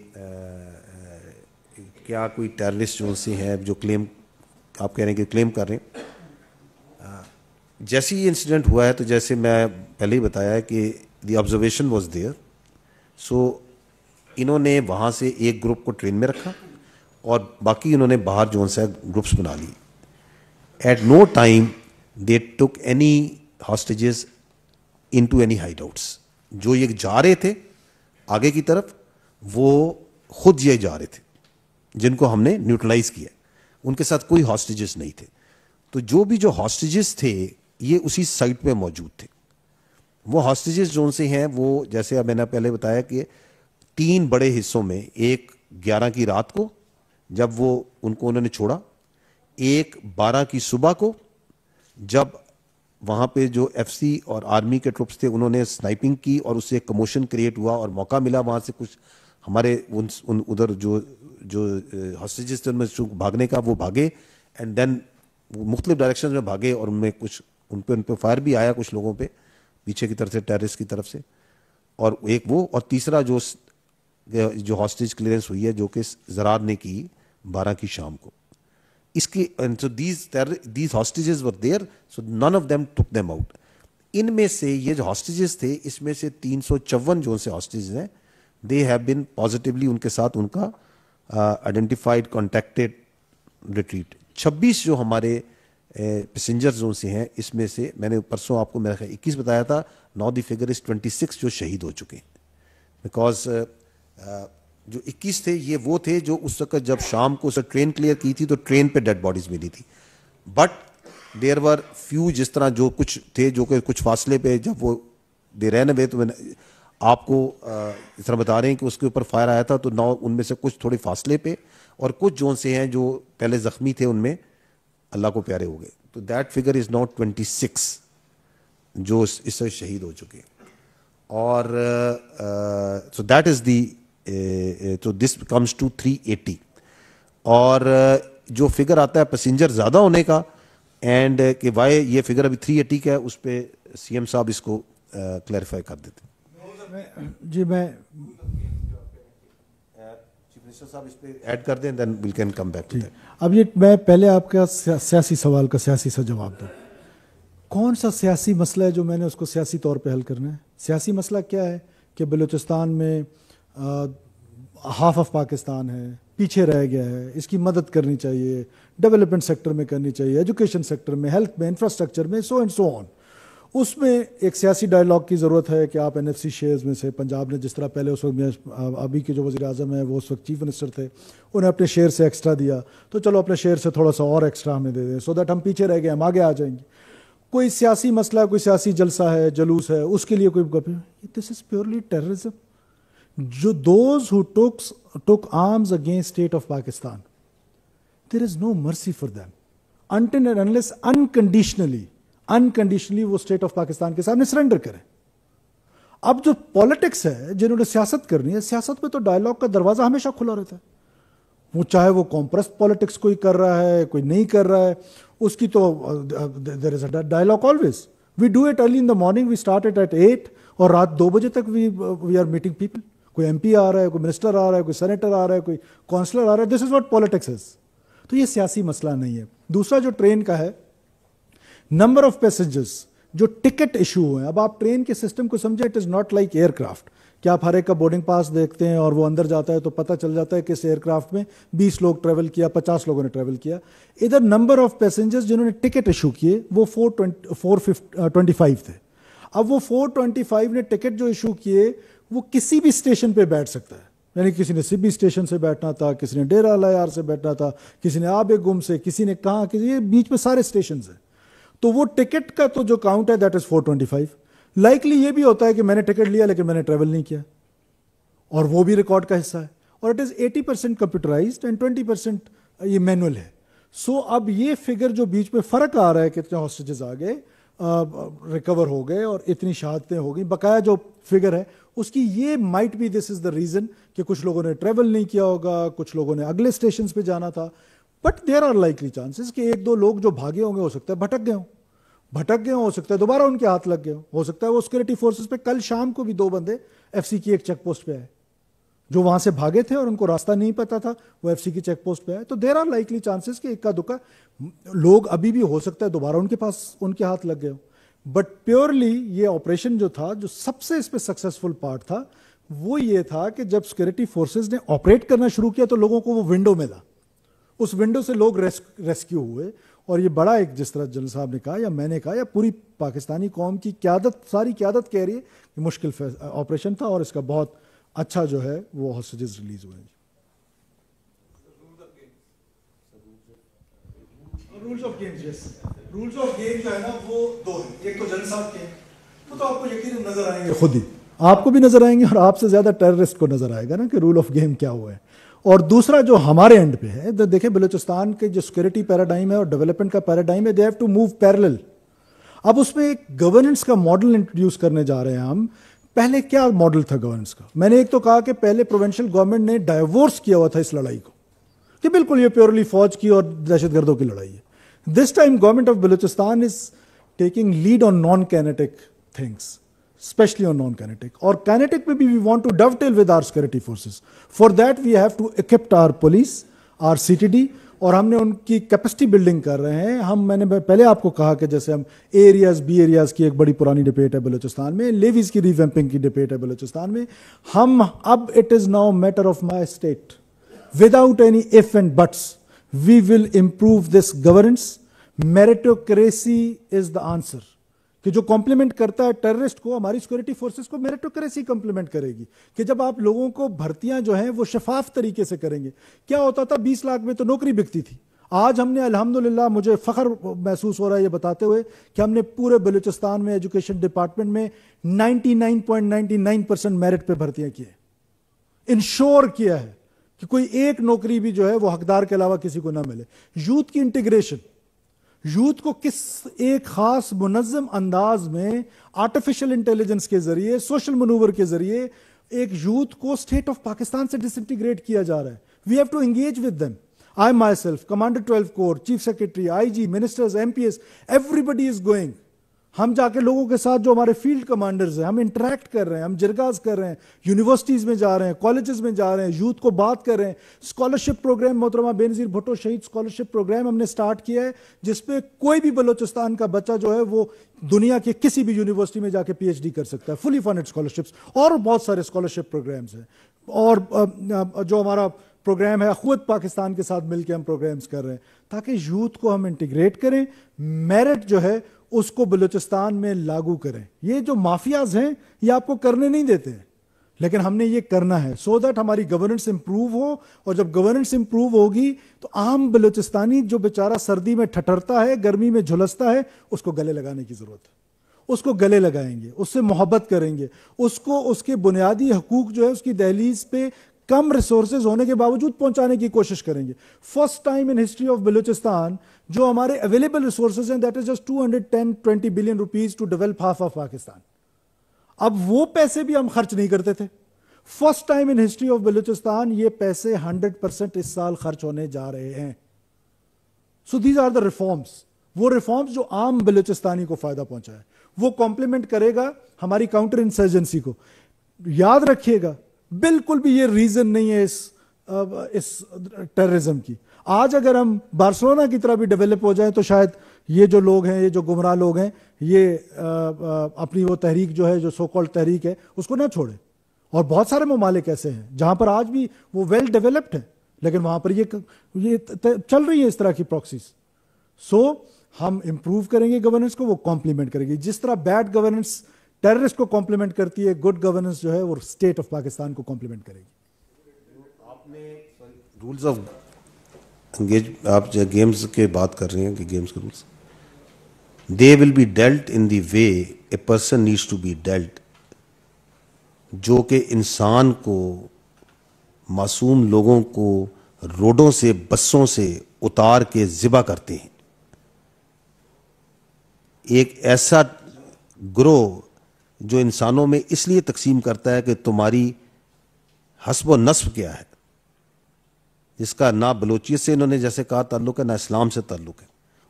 کیا کوئی ٹیررسٹ جو سے ہیں جو کلیم آپ کہہ رہے ہیں کہ کلیم کر رہے ہیں, جیسے یہ انسیڈنٹ ہوا ہے تو جیسے میں پہلے ہی بتایا ہے کہ دی آبزرویشن واز دیئر. سو انہوں نے وہاں سے ایک گروپ کو ٹرین میں رکھا اور باقی انہوں نے باہر جو ہے گروپس بنا لی. At no time they took any hostages into any hideouts. جو یہ جا رہے تھے آگے کی طرف وہ خود یہ جا رہے تھے جن کو ہم نے نیوٹرلائز کیا, ان کے ساتھ کوئی ہاسٹیجز نہیں تھے. تو جو بھی جو ہاسٹیجز تھے یہ اسی سائٹ پہ موجود تھے. وہ ہاسٹیجز جو ان سے ہیں وہ جیسے میں نے پہلے بتایا کہ 3 بڑے حصوں میں, ایک 11 کی رات کو جب وہ ان کو انہوں نے چھوڑا, ایک 12 کی صبح کو جب وہاں پہ جو ایف سی اور آرمی کے ٹروپس تھے انہوں نے سنائپنگ کی اور اس سے ایک کموشن کریٹ ہوا اور موقع ملا وہاں سے کچھ ہمارے ادھر جو ہاسٹیجز تھے ان میں بھاگنے کا, وہ بھاگے اینڈ دین مختلف ڈائریکشن میں بھاگے اور ان میں کچھ ان پہ فائر بھی آیا کچھ لوگوں پہ پیچھے کی طرف سے, ٹیررسٹ کی طرف سے. اور ایک وہ, اور تیسرا جو ہاسٹیج کلیئرنس ہوئی ہے جو کہ زرار نے کی 12 کی شام کو. اس کی so these hostages were there, so none of them took them out. ان میں سے یہ جو ہاسٹیجز تھے اس میں سے 354 جو ان سے ہاسٹیجز ہیں they have been positively ان کے ساتھ ان کا identified contacted retreat. 26 جو ہمارے پیسنجر زون سے ہیں اس میں سے میں نے پرسوں آپ کو میرا خیال 21 بتایا تھا, now the figure is 26 جو شہید ہو چکے ہیں. بیکاز جو 21 تھے یہ وہ تھے جو اس وقت جب شام کو اسے ٹرین کلیئر کی تھی تو ٹرین پہ ڈیڈ باڈیز ملی تھی, بٹ دیر ور فیو جس طرح جو کچھ تھے جو کہ کچھ فاصلے پہ جب وہ دے رہنے ہوئے تو آپ کو اس طرح بتا رہے ہیں کہ اس کے اوپر فائر آیا تھا تو نو ان میں سے کچھ تھوڑے فاصلے پہ اور کچھ جو سے ہیں جو پہلے زخمی تھے ان میں اللہ کو پیارے ہو گئے. تو دیٹ فگر از ناٹ 26 جو اس سے شہید ہو چکے. اور سو دیٹ از دی تو دس کمز ٹو 380. اور جو فگر آتا ہے پیسنجر زیادہ ہونے کا اینڈ کہ وائی یہ فگر ابھی 380 کا ہے, اس پہ سی ایم صاحب اس کو کلیریفائی کر دیتے. جی میں چیف منسٹر صاحب اس پہ ایڈ کر دیں then we can come back to that. اب یہ میں پہلے آپ کا سیاسی سوال کا سیاسی سا جواب دوں. کون سا سیاسی مسئلہ ہے جو میں نے اس کو سیاسی طور پہ حل کرنا ہے؟ سیاسی مسئلہ کیا ہے کہ بلوچستان میں ہاف آف پاکستان ہے, پیچھے رہ گیا ہے, اس کی مدد کرنی چاہیے, ڈیولپمنٹ سیکٹر میں کرنی چاہیے, ایجوکیشن سیکٹر میں, ہیلتھ میں, انفراسٹرکچر میں, سو اینڈ سو آن. اس میں ایک سیاسی ڈائلاگ کی ضرورت ہے کہ آپ NFC شیئرز میں سے پنجاب نے جس طرح پہلے اس وقت ابھی کے جو وزیر اعظم ہیں وہ اس وقت چیف منسٹر تھے, انہیں اپنے شیئر سے ایکسٹرا دیا تو چلو اپنے شیئر سے تھوڑا سا اور ایکسٹرا ہمیں دے دیں سو دیٹ ہم پیچھے رہ گئے, ہم آگے آ جائیں گے. کوئی سیاسی مسئلہ, کوئی سیاسی جلسہ ہے, جلوس ہے, اس کے لیے کوئی دس از پیورلی ٹیررزم. جو those who took arms against state of Pakistan, there is no mercy for them until and unless unconditionally وہ اسٹیٹ آف پاکستان کے سامنے سرنڈر کریں. اب جو پالیٹکس ہے جنہوں نے سیاست کرنی ہے, سیاست میں تو ڈائلاگ کا دروازہ ہمیشہ کھلا رہتا ہے. وہ چاہے وہ کمپریسڈ پالیٹکس کوئی کر رہا ہے کوئی نہیں کر رہا ہے, اس کی تو there is a dialogue always. We do it early in the morning, we start it at 8 اور رات 2 بجے تک وی آر میٹنگ پیپل. کوئی MP آ رہا ہے, کوئی منسٹر آ رہا ہے, کوئی سینیٹر آ رہا ہے, کوئی کونسلر آ رہا ہے. This is what politics is. تو یہ سیاسی مسئلہ نہیں ہے. دوسرا جو ٹرین کا ہے, نمبر آف پیسنجرز جو ٹکٹ ایشو ہوئے ہیں. اب آپ ٹرین کے سسٹم کو سمجھیں, it is not like aircraft کہ آپ ہر ایک کا بورڈنگ پاس دیکھتے ہیں اور وہ اندر جاتا ہے تو پتہ چل جاتا ہے کہ اس ایئر کرافٹ میں 20 لوگ ٹریول کیا, 50 لوگوں نے ٹریول کیا. ادھر نمبر آف پیسنجرز جنہوں نے ٹکٹ ایشو کیے وہ 425 تھے. اب وہ 425 نے ٹکٹ جو ایشو کیے وہ کسی بھی اسٹیشن پہ بیٹھ سکتا ہے, یعنی کسی نے سبی اسٹیشن سے بیٹھنا تھا, کسی نے ڈیرہ الایار سے بیٹھنا تھا, کسی نے آب گم سے, کسی نے کہاں, کسی بیچ میں سارے اسٹیشنز ہیں. تو وہ ٹکٹ کا تو جو کاؤنٹ ہے دیٹ از 425. لائکلی یہ بھی ہوتا ہے کہ میں نے ٹکٹ لیا لیکن میں نے ٹریول نہیں کیا, اور وہ بھی ریکارڈ کا حصہ ہے. اور اٹ از 80% کمپیوٹرائزڈ اینڈ 20% یہ مینول ہے. سو اب یہ فگر جو بیچ میں فرق آ رہا ہے, کتنے ہاسٹیجز آ گئے, ریکور ہو گئے اور اتنی شہادتیں ہو گئیں, بقایا جو فگر ہے اس کی یہ might be this is the reason کہ کچھ لوگوں نے ٹریول نہیں کیا ہوگا, کچھ لوگوں نے اگلے اسٹیشنز پہ جانا تھا. But there are likely chances کہ 1-2 لوگ جو بھاگے ہوں گے ہو سکتا ہے بھٹک گئے ہوں, ہو سکتا ہے دوبارہ ان کے ہاتھ لگ گئے ہو سکتا ہے وہ سیکورٹی فورسز پہ. کل شام کو بھی 2 بندے ایف سی کی ایک چیک پوسٹ پہ آئے جو وہاں سے بھاگے تھے اور ان کو راستہ نہیں پتا تھا, وہ ایف سی کی چیک پوسٹ پہ آئے. تو دیر آر لائکلی چانسز کہ اکا دکا لوگ ابھی بھی ہو سکتا ہے دوبارہ ان کے ہاتھ لگ گئے ہوں. بٹ پیورلی یہ آپریشن جو تھا, جو سب سے اس پہ سکسیسفل پارٹ تھا وہ یہ تھا کہ جب سیکورٹی فورسز نے آپریٹ کرنا شروع کیا تو لوگوں کو وہ ونڈو ملا, اس ونڈو سے لوگ ریسکیو ہوئے. اور یہ بڑا ایک, جس طرح جنرل صاحب نے کہا یا میں نے کہا یا پوری پاکستانی قوم کی قیادت, ساری قیادت کہہ رہی ہے کہ مشکل آپریشن تھا اور اس کا بہت اچھا جو ہے وہ ہاسٹیجز ریلیز ہوئے. رولز آف گیم جو ہے نا وہ 2 ہیں. ایک تو جنرل صاحب کے ہیں, وہ تو آپ کو یقیناً نظر آئیں گے, خود ہی آپ کو بھی نظر آئیں گے اور آپ سے زیادہ ٹیررسٹ کو نظر آئے گا نا کہ رول آف گیم کیا ہوا ہے. اور دوسرا جو ہمارے اینڈ پہ ہے, دیکھیں بلوچستان کے جو سیکورٹی پیراڈائم ہے اور ڈیولپمنٹ کا پیراڈائم ہے, they have to move parallel. اب اس میں ایک گورننس کا ماڈل انٹروڈیوس کرنے جا رہے ہیں ہم. پہلے کیا ماڈل تھا گورننس کا؟ میں نے ایک تو کہا کہ پہلے پروونشل گورنمنٹ نے ڈائیورس کیا ہوا تھا اس لڑائی کو کہ بالکل یہ پیورلی فوج کی اور دہشت گردوں کی لڑائی ہے. This time government of Balochistan is taking lead on non kinetic things, especially on non-kinetic. Or kinetic maybe we want to dovetail with our security forces. For that we have to equip our police, our CTD, اور ہم نے ان کی capacity building کر رہے ہیں. میں نے پہلے آپ کو کہا کہ جیسے ہم ایریاز بی ایریاز کی ایک بڑی پرانی ڈبیٹ ہے بلوچستان میں, لیویز کی ریویمپنگ کی ڈبیٹ ہے بلوچستان میں. ہم اب it is now matter of my state without any if and buts we will improve this governance. Meritocracy is the answer کہ جو کمپلیمنٹ کرتا ہے ٹیررسٹ کو, ہماری سیکورٹی فورسز کو میریٹوکریسی کمپلیمنٹ کرے گی کہ جب آپ لوگوں کو بھرتیاں جو ہیں وہ شفاف طریقے سے کریں گے. کیا ہوتا تھا 20 لاکھ میں تو نوکری بکتی تھی. آج ہم نے الحمدللہ, مجھے فخر محسوس ہو رہا ہے یہ بتاتے ہوئے کہ ہم نے پورے بلوچستان میں ایجوکیشن ڈپارٹمنٹ میں 99.99% میرٹ پہ بھرتیاں کی ہیں. انشور کیا ہے کہ کوئی ایک نوکری بھی جو ہے وہ حقدار کے علاوہ کسی کو نہ ملے. یوتھ کی انٹیگریشن, یوتھ کو کس ایک خاص منظم انداز میں آرٹیفیشل انٹیلیجنس کے ذریعے, سوشل منوور کے ذریعے ایک یوتھ کو اسٹیٹ آف پاکستان سے ڈس انٹیگریٹ کیا جا رہا ہے. We have to engage with them. I myself, commander 12 corps, chief secretary, IG, ministers, MPs, everybody is going. ہم جا کے لوگوں کے ساتھ جو ہمارے فیلڈ کمانڈرز ہیں, ہم انٹریکٹ کر رہے ہیں, ہم جرگاز کر رہے ہیں, یونیورسٹیز میں جا رہے ہیں, کالجز میں جا رہے ہیں, یوتھ کو بات کر رہے ہیں. اسکالرشپ پروگرام محترمہ بے نظیر بھٹو شہید اسکالرشپ پروگرام ہم نے سٹارٹ کیا ہے, جس پہ کوئی بھی بلوچستان کا بچہ جو ہے وہ دنیا کے کسی بھی یونیورسٹی میں جا کے پی ایچ ڈی کر سکتا ہے. فلی فنڈڈ اسکالرشپس اور بہت سارے اسکالرشپ پروگرامز ہیں. اور جو ہمارا پروگرام ہے اخوت پاکستان کے ساتھ مل کے ہم پروگرامز کر رہے ہیں تاکہ یوتھ کو ہم انٹیگریٹ کریں, میرٹ جو ہے اس کو بلوچستان میں لاگو کریں. یہ جو مافیاز ہیں یہ آپ کو کرنے نہیں دیتے ہیں, لیکن ہم نے یہ کرنا ہے سو دیٹ ہماری گورننس امپروو ہو. اور جب گورننس امپروو ہوگی تو عام بلوچستانی جو بیچارہ سردی میں ٹھٹرتا ہے, گرمی میں جھلستا ہے, اس کو گلے لگانے کی ضرورت ہے. اس کو گلے لگائیں گے, اس سے محبت کریں گے, اس کو اس کے بنیادی حقوق جو ہے اس کی دہلیز پہ کم ریسورسز ہونے کے باوجود پہنچانے کی کوشش کریں گے. First time in history of Balochistan جو ہمارے اویلیبل ریسورسز ہیں that is just 210-20 billion rupees two develop half of Pakistan. اب وہ پیسے بھی ہم خرچ نہیں کرتے تھے. First time in history of Balochistan یہ پیسے 100% اس سال خرچ ہونے جا رہے ہیں. So these are the reforms. وہ ریفارمس جو عام بلوچستانی کو فائدہ پہنچا ہے وہ کمپلیمنٹ کرے گا ہماری کاؤنٹر انسرجنسی کو. یاد رکھیے گا بالکل بھی یہ ریزن نہیں ہے اس ٹیررزم کی. آج اگر ہم بارسلونا کی طرح بھی ڈیولپ ہو جائیں تو شاید یہ جو لوگ ہیں, یہ جو گمراہ لوگ ہیں, یہ اپنی وہ تحریک جو ہے, جو سو کالڈ تحریک ہے, اس کو نہ چھوڑیں. اور بہت سارے ممالک ایسے ہیں جہاں پر آج بھی وہ ویل ڈیولپڈ ہیں, لیکن وہاں پر یہ چل رہی ہیں اس طرح کی پراکسیز. سو ہم امپروو کریں گے گورننس کو, وہ کمپلیمنٹ کریں گے. جس طرح بیڈ گورننس ٹیررسٹ کو کمپلیمنٹ کرتی ہے, گڈ گورننس جو ہے وہ اسٹیٹ آف پاکستان کو کمپلیمنٹ کرے گی. آپ نے رولز آف انگیج, آپ جو گیمز کے بات کر رہے ہیں کہ گیمز کے rules, they will be dealt in the way a person needs to be dealt, جو کہ انسان کو, معصوم لوگوں کو روڈوں سے, بسوں سے اتار کے ذبح کرتے ہیں. ایک ایسا گروہ جو انسانوں میں اس لیے تقسیم کرتا ہے کہ تمہاری حسب و نسب کیا ہے, جس کا نہ بلوچیت سے انہوں نے جیسے کہا تعلق ہے, نہ اسلام سے تعلق ہے,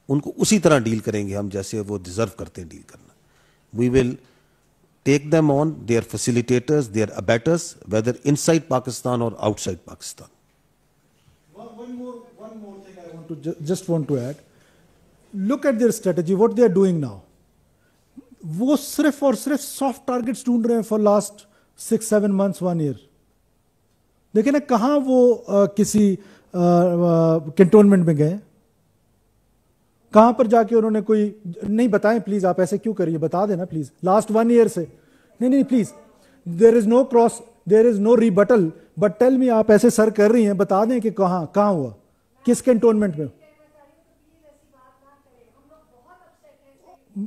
ان کو اسی طرح ڈیل کریں گے ہم جیسے وہ ڈیزرو کرتے ہیں ڈیل کرنا. وی ول take them on, they are facilitators, they are abettors, whether inside Pakistan or outside Pakistan. One more thing I want to just want to add. Look at their strategy, what they are doing now. وہ صرف اور صرف soft targets ڈھونڈ رہے ہیں for last 6-7 months 1 year. دیکھیں نا کہاں وہ کسی کنٹونمنٹ میں گئے, کہاں پر جا کے انہوں نے کوئی نہیں بتائیں پلیز, آپ ایسے کیوں کریے, بتا دینا پلیز. لاسٹ 1 year سے نہیں please, there is no cross, there is no rebuttal, but tell me, آپ ایسے سر کر رہی ہیں, بتا دیں کہ کہاں ہوا, کس کنٹونمنٹ میں.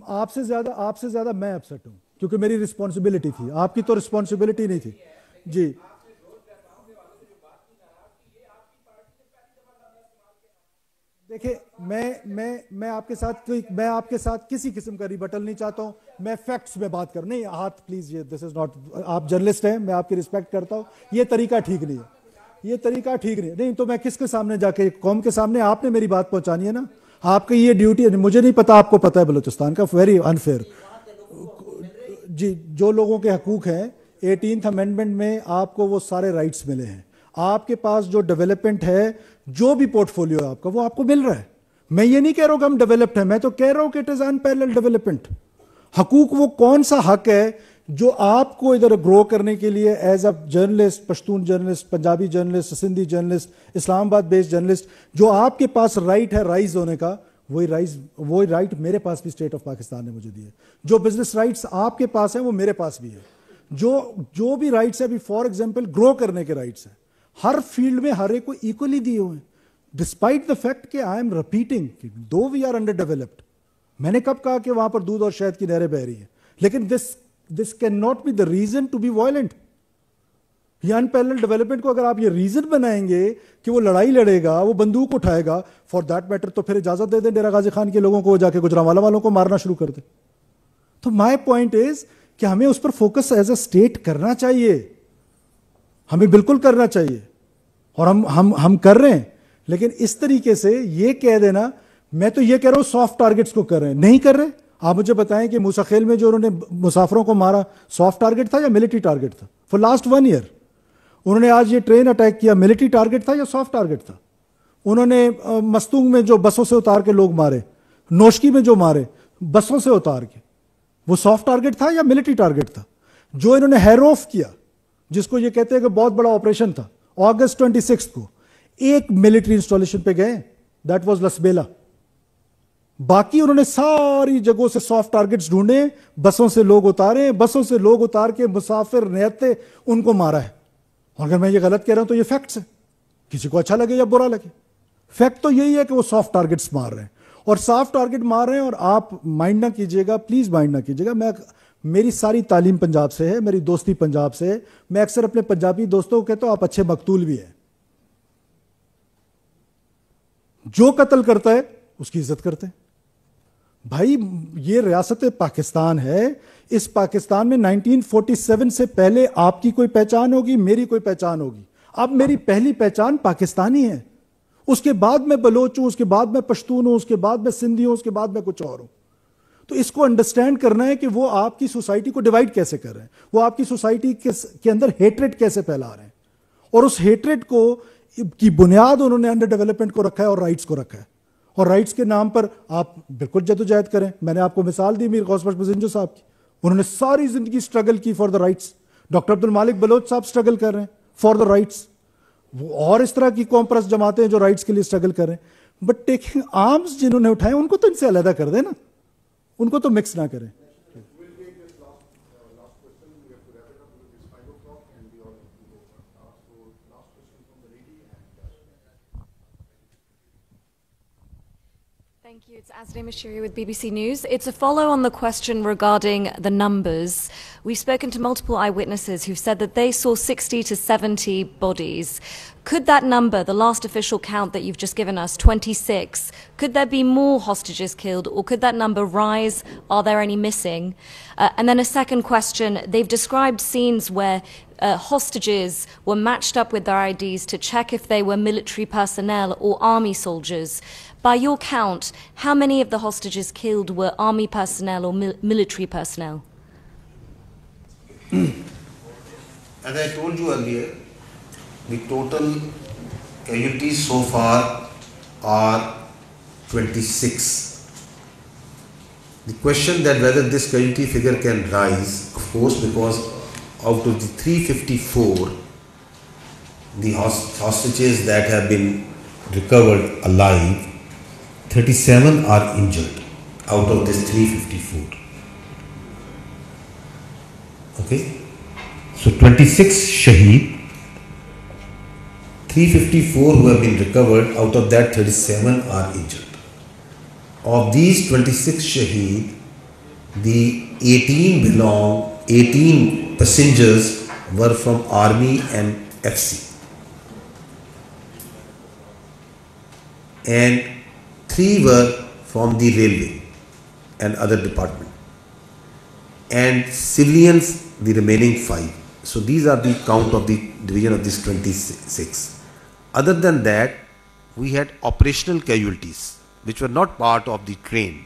آپ سے زیادہ میں اپسٹ ہوں کیونکہ میری رسپانسبلٹی تھی, آپ کی تو رسپانسبلٹی نہیں تھی. جی دیکھیں, میں آپ کے ساتھ کسی قسم کا ریبٹل نہیں چاہتا ہوں, میں فیکٹس میں بات کر, نہیں ہاتھ پلیز, یہ دس از ناٹ, آپ جرنلسٹ ہیں, میں آپ کی رسپیکٹ کرتا ہوں, یہ طریقہ ٹھیک نہیں ہے, یہ طریقہ ٹھیک نہیں تو میں کس کے سامنے جا کے, قوم کے سامنے آپ نے میری بات پہنچانی ہے نا, آپ کی یہ ڈیوٹی ہے. مجھے نہیں پتا, آپ کو پتا ہے بلوچستان کا, ویری انفیئر. جی جو لوگوں کے حقوق ہیں 18th امینڈمنٹ میں آپ کو وہ سارے رائٹس ملے ہیں, آپ کے پاس جو ڈیولپمنٹ ہے, جو بھی پورٹ فولیو ہے آپ کا, وہ آپ کو مل رہا ہے. میں یہ نہیں کہہ رہا ہوں کہ ہم ڈیولپڈ ہیں, میں تو کہہ رہا ہوں کہ اٹ از انپیرلل ڈیولپمنٹ. حقوق وہ کون سا حق ہے جو آپ کو ادھر گرو کرنے کے لیے as a journalist, Pashtun journalist, Punjabi journalist, Sindhi journalist, Islamabad based journalist, جو آپ کے پاس رائٹ ہے رائز ہونے کا, وہی رائٹ میرے پاس بھی اسٹیٹ آف پاکستان نے مجھے دی ہے. جو بزنس رائٹس آپ کے پاس ہیں وہ میرے پاس بھی ہے. جو بھی رائٹس ہیں, ابھی فار ایگزامپل گرو کرنے کے رائٹس ہیں, ہر فیلڈ میں ہر ایک کو ایکولی دیے ہوئے ہیں, ڈسپائٹ دا فیکٹ کہ I am repeating though we are underdeveloped. میں نے کب کہا کہ وہاں پر دودھ اور شہد کی نہریں بہ رہی ہیں, لیکن this can not be the reason to be violent. یہ انپیرلل ڈیولپمنٹ کو اگر آپ یہ ریزن بنائیں گے کہ وہ لڑائی لڑے گا, وہ بندوق اٹھائے گا, فار دیٹ میٹر تو پھر اجازت دے دیں ڈیرہ غازی خان کے لوگوں کو جا کے گجرانوالہ والوں کو مارنا شروع کر دیں. تو مائی پوائنٹ از کہ ہمیں اس پر فوکس ایز اے اسٹیٹ کرنا چاہیے, ہمیں بالکل کرنا چاہیے, اور ہم کر رہے ہیں. لیکن اس طریقے سے یہ کہہ دینا, میں تو یہ کہہ رہا ہوں سافٹ ٹارگٹس کو کر رہے ہیں, نہیں کر رہے. آپ مجھے بتائیں کہ موسیٰ خیل میں جو انہوں نے مسافروں کو مارا, سافٹ ٹارگٹ تھا یا ملٹری ٹارگٹ تھا فار لاسٹ 1 year؟ انہوں نے آج یہ ٹرین اٹیک کیا, ملٹری ٹارگٹ تھا یا سافٹ ٹارگٹ تھا؟ انہوں نے مستونگ میں جو بسوں سے اتار کے لوگ مارے, نوشکی میں جو مارے بسوں سے اتار کے, وہ سافٹ ٹارگٹ تھا یا ملٹری ٹارگٹ تھا؟ جو انہوں نے ہیروف کیا, جس کو یہ کہتے ہیں کہ بہت بڑا آپریشن تھا, اگست 26 کو ایک ملٹری انسٹالیشن پہ گئے, دیٹ واز لسبیلا. باقی انہوں نے ساری جگہوں سے سافٹ ٹارگٹس ڈھونڈے, بسوں سے لوگ اتارے, بسوں سے لوگ اتار کے مسافر نہتے ان کو مارا ہے. اور اگر میں یہ غلط کہہ رہا ہوں تو یہ فیکٹس ہے, کسی کو اچھا لگے یا برا لگے, فیکٹ تو یہی ہے کہ وہ سافٹ ٹارگٹس مار رہے ہیں, اور سافٹ ٹارگٹ مار رہے ہیں. اور آپ مائنڈ نہ کیجیے گا, پلیز مائنڈ نہ کیجیے گا, میری ساری تعلیم پنجاب سے ہے, میری دوستی پنجاب سے ہے. میں اکثر اپنے پنجابی دوستوں کو کہتا ہوں آپ اچھے مقتول بھی ہیں. جو قتل کرتا ہے اس کی عزت کرتے ہیں. بھائی یہ ریاست پاکستان ہے, اس پاکستان میں 1947 سے پہلے آپ کی کوئی پہچان ہوگی, میری کوئی پہچان ہوگی. اب میری پہلی پہچان پاکستانی ہے, اس کے بعد میں بلوچ ہوں, اس کے بعد میں پشتون ہوں, اس کے بعد میں سندھی ہوں, اس کے بعد میں کچھ اور ہوں. تو اس کو انڈرسٹینڈ کرنا ہے کہ وہ آپ کی سوسائٹی کو ڈیوائڈ کیسے کر رہے ہیں, وہ آپ کی سوسائٹی کے اندر ہیٹریٹ کیسے پھیلا رہے ہیں, اور اس ہیٹریٹ کو کی بنیاد انہوں نے انڈر ڈیولپمنٹ کو رکھا ہے اور رائٹس کو رکھا ہے. اور رائٹس کے نام پر آپ بالکل جدوجہد کریں. میں نے آپ کو مثال دی میر غوث بخش بزنجو صاحب کی, انہوں نے ساری زندگی سٹرگل کی فار دا رائٹس. ڈاکٹر عبد المالک بلوچ صاحب سٹرگل کر رہے ہیں فار دا رائٹس. وہ اور اس طرح کی قوم پرست جماعتیں جو رائٹس کے لیے سٹرگل کر رہے ہیں. بٹ ٹیکنگ آرمز جنہوں نے اٹھائے ان کو تو ان سے علیحدہ کر دیں نا, ان کو تو مکس نہ کریں. Thank you. It's Azadeh Mashiri with BBC News. It's a follow on the question regarding the numbers. We've spoken to multiple eyewitnesses who've said that they saw 60 to 70 bodies. Could that number, the last official count that you've just given us, 26, could there be more hostages killed, or could that number rise? Are there any missing? And then a second question, they've described scenes where hostages were matched up with their IDs to check if they were military personnel or army soldiers. By your count, how many of the hostages killed were army personnel or military personnel? As I told you earlier, the total casualties so far are 26. The question that whether this casualty figure can rise, of course, because out of the 354, the hostages that have been recovered alive, 37 are injured out of this 354. Okay? So 26 shaheed, 354 who have been recovered, out of that 37 are injured. Of these 26 shaheed, the 18 passengers were from Army and FC. And 3 were from the railway and other department. And civilians, the remaining 5. So these are the count of the division of this 26. Other than that, we had operational casualties which were not part of the train.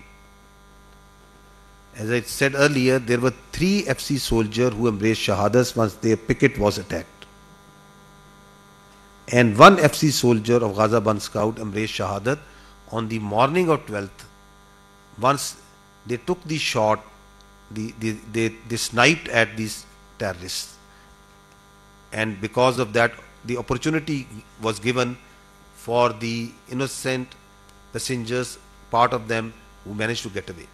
As I said earlier, there were 3 FC soldiers who embraced shahadas once their picket was attacked. And 1 FC soldier of Ghazaban Scout embraced shahadat on the morning of 12th. Once they took the shot, they sniped at these terrorists. And because of that, the opportunity was given for the innocent passengers, part of them who managed to get away.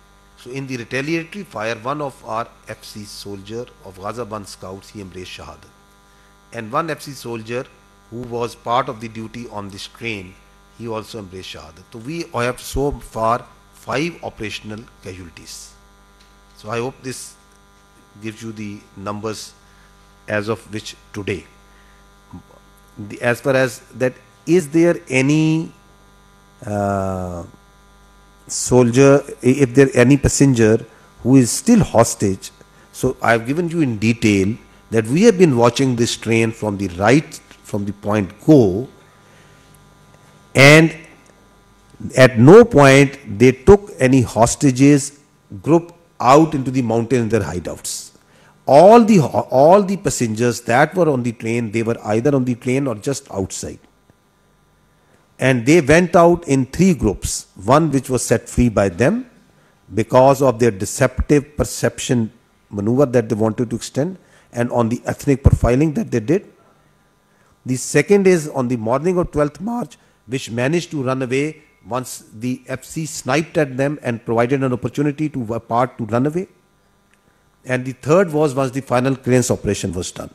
So in the retaliatory fire, one of our FC soldier of Ghazaban Scouts, he embraced shahadat. And 1 FC soldier who was part of the duty on this train, he also embraced shahadat. So we have so far 5 operational casualties. So I hope this gives you the numbers as of which today. As far as that, is there any soldier, if there any passenger who is still hostage? So I have given you in detail that we have been watching this train from the right, from the point go, and at no point they took any hostages group out into the mountain in their hideouts. All the passengers that were on the train, they were either on the train or just outside. And they went out in 3 groups. One which was set free by them because of their deceptive perception maneuver that they wanted to extend, and on the ethnic profiling that they did. The second is on the morning of 12th March, which managed to run away once the FC sniped at them and provided an opportunity to run away. And the third was once the final clearance operation was done.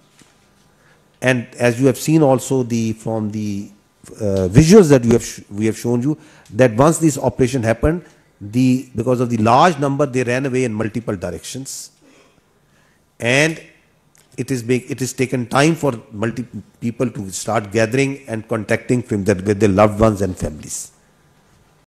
And as you have seen also from the visuals that we have shown you, that once this operation happened, because of the large number, they ran away in multiple directions. And it is taken time for people to start gathering and contacting with their loved ones and families.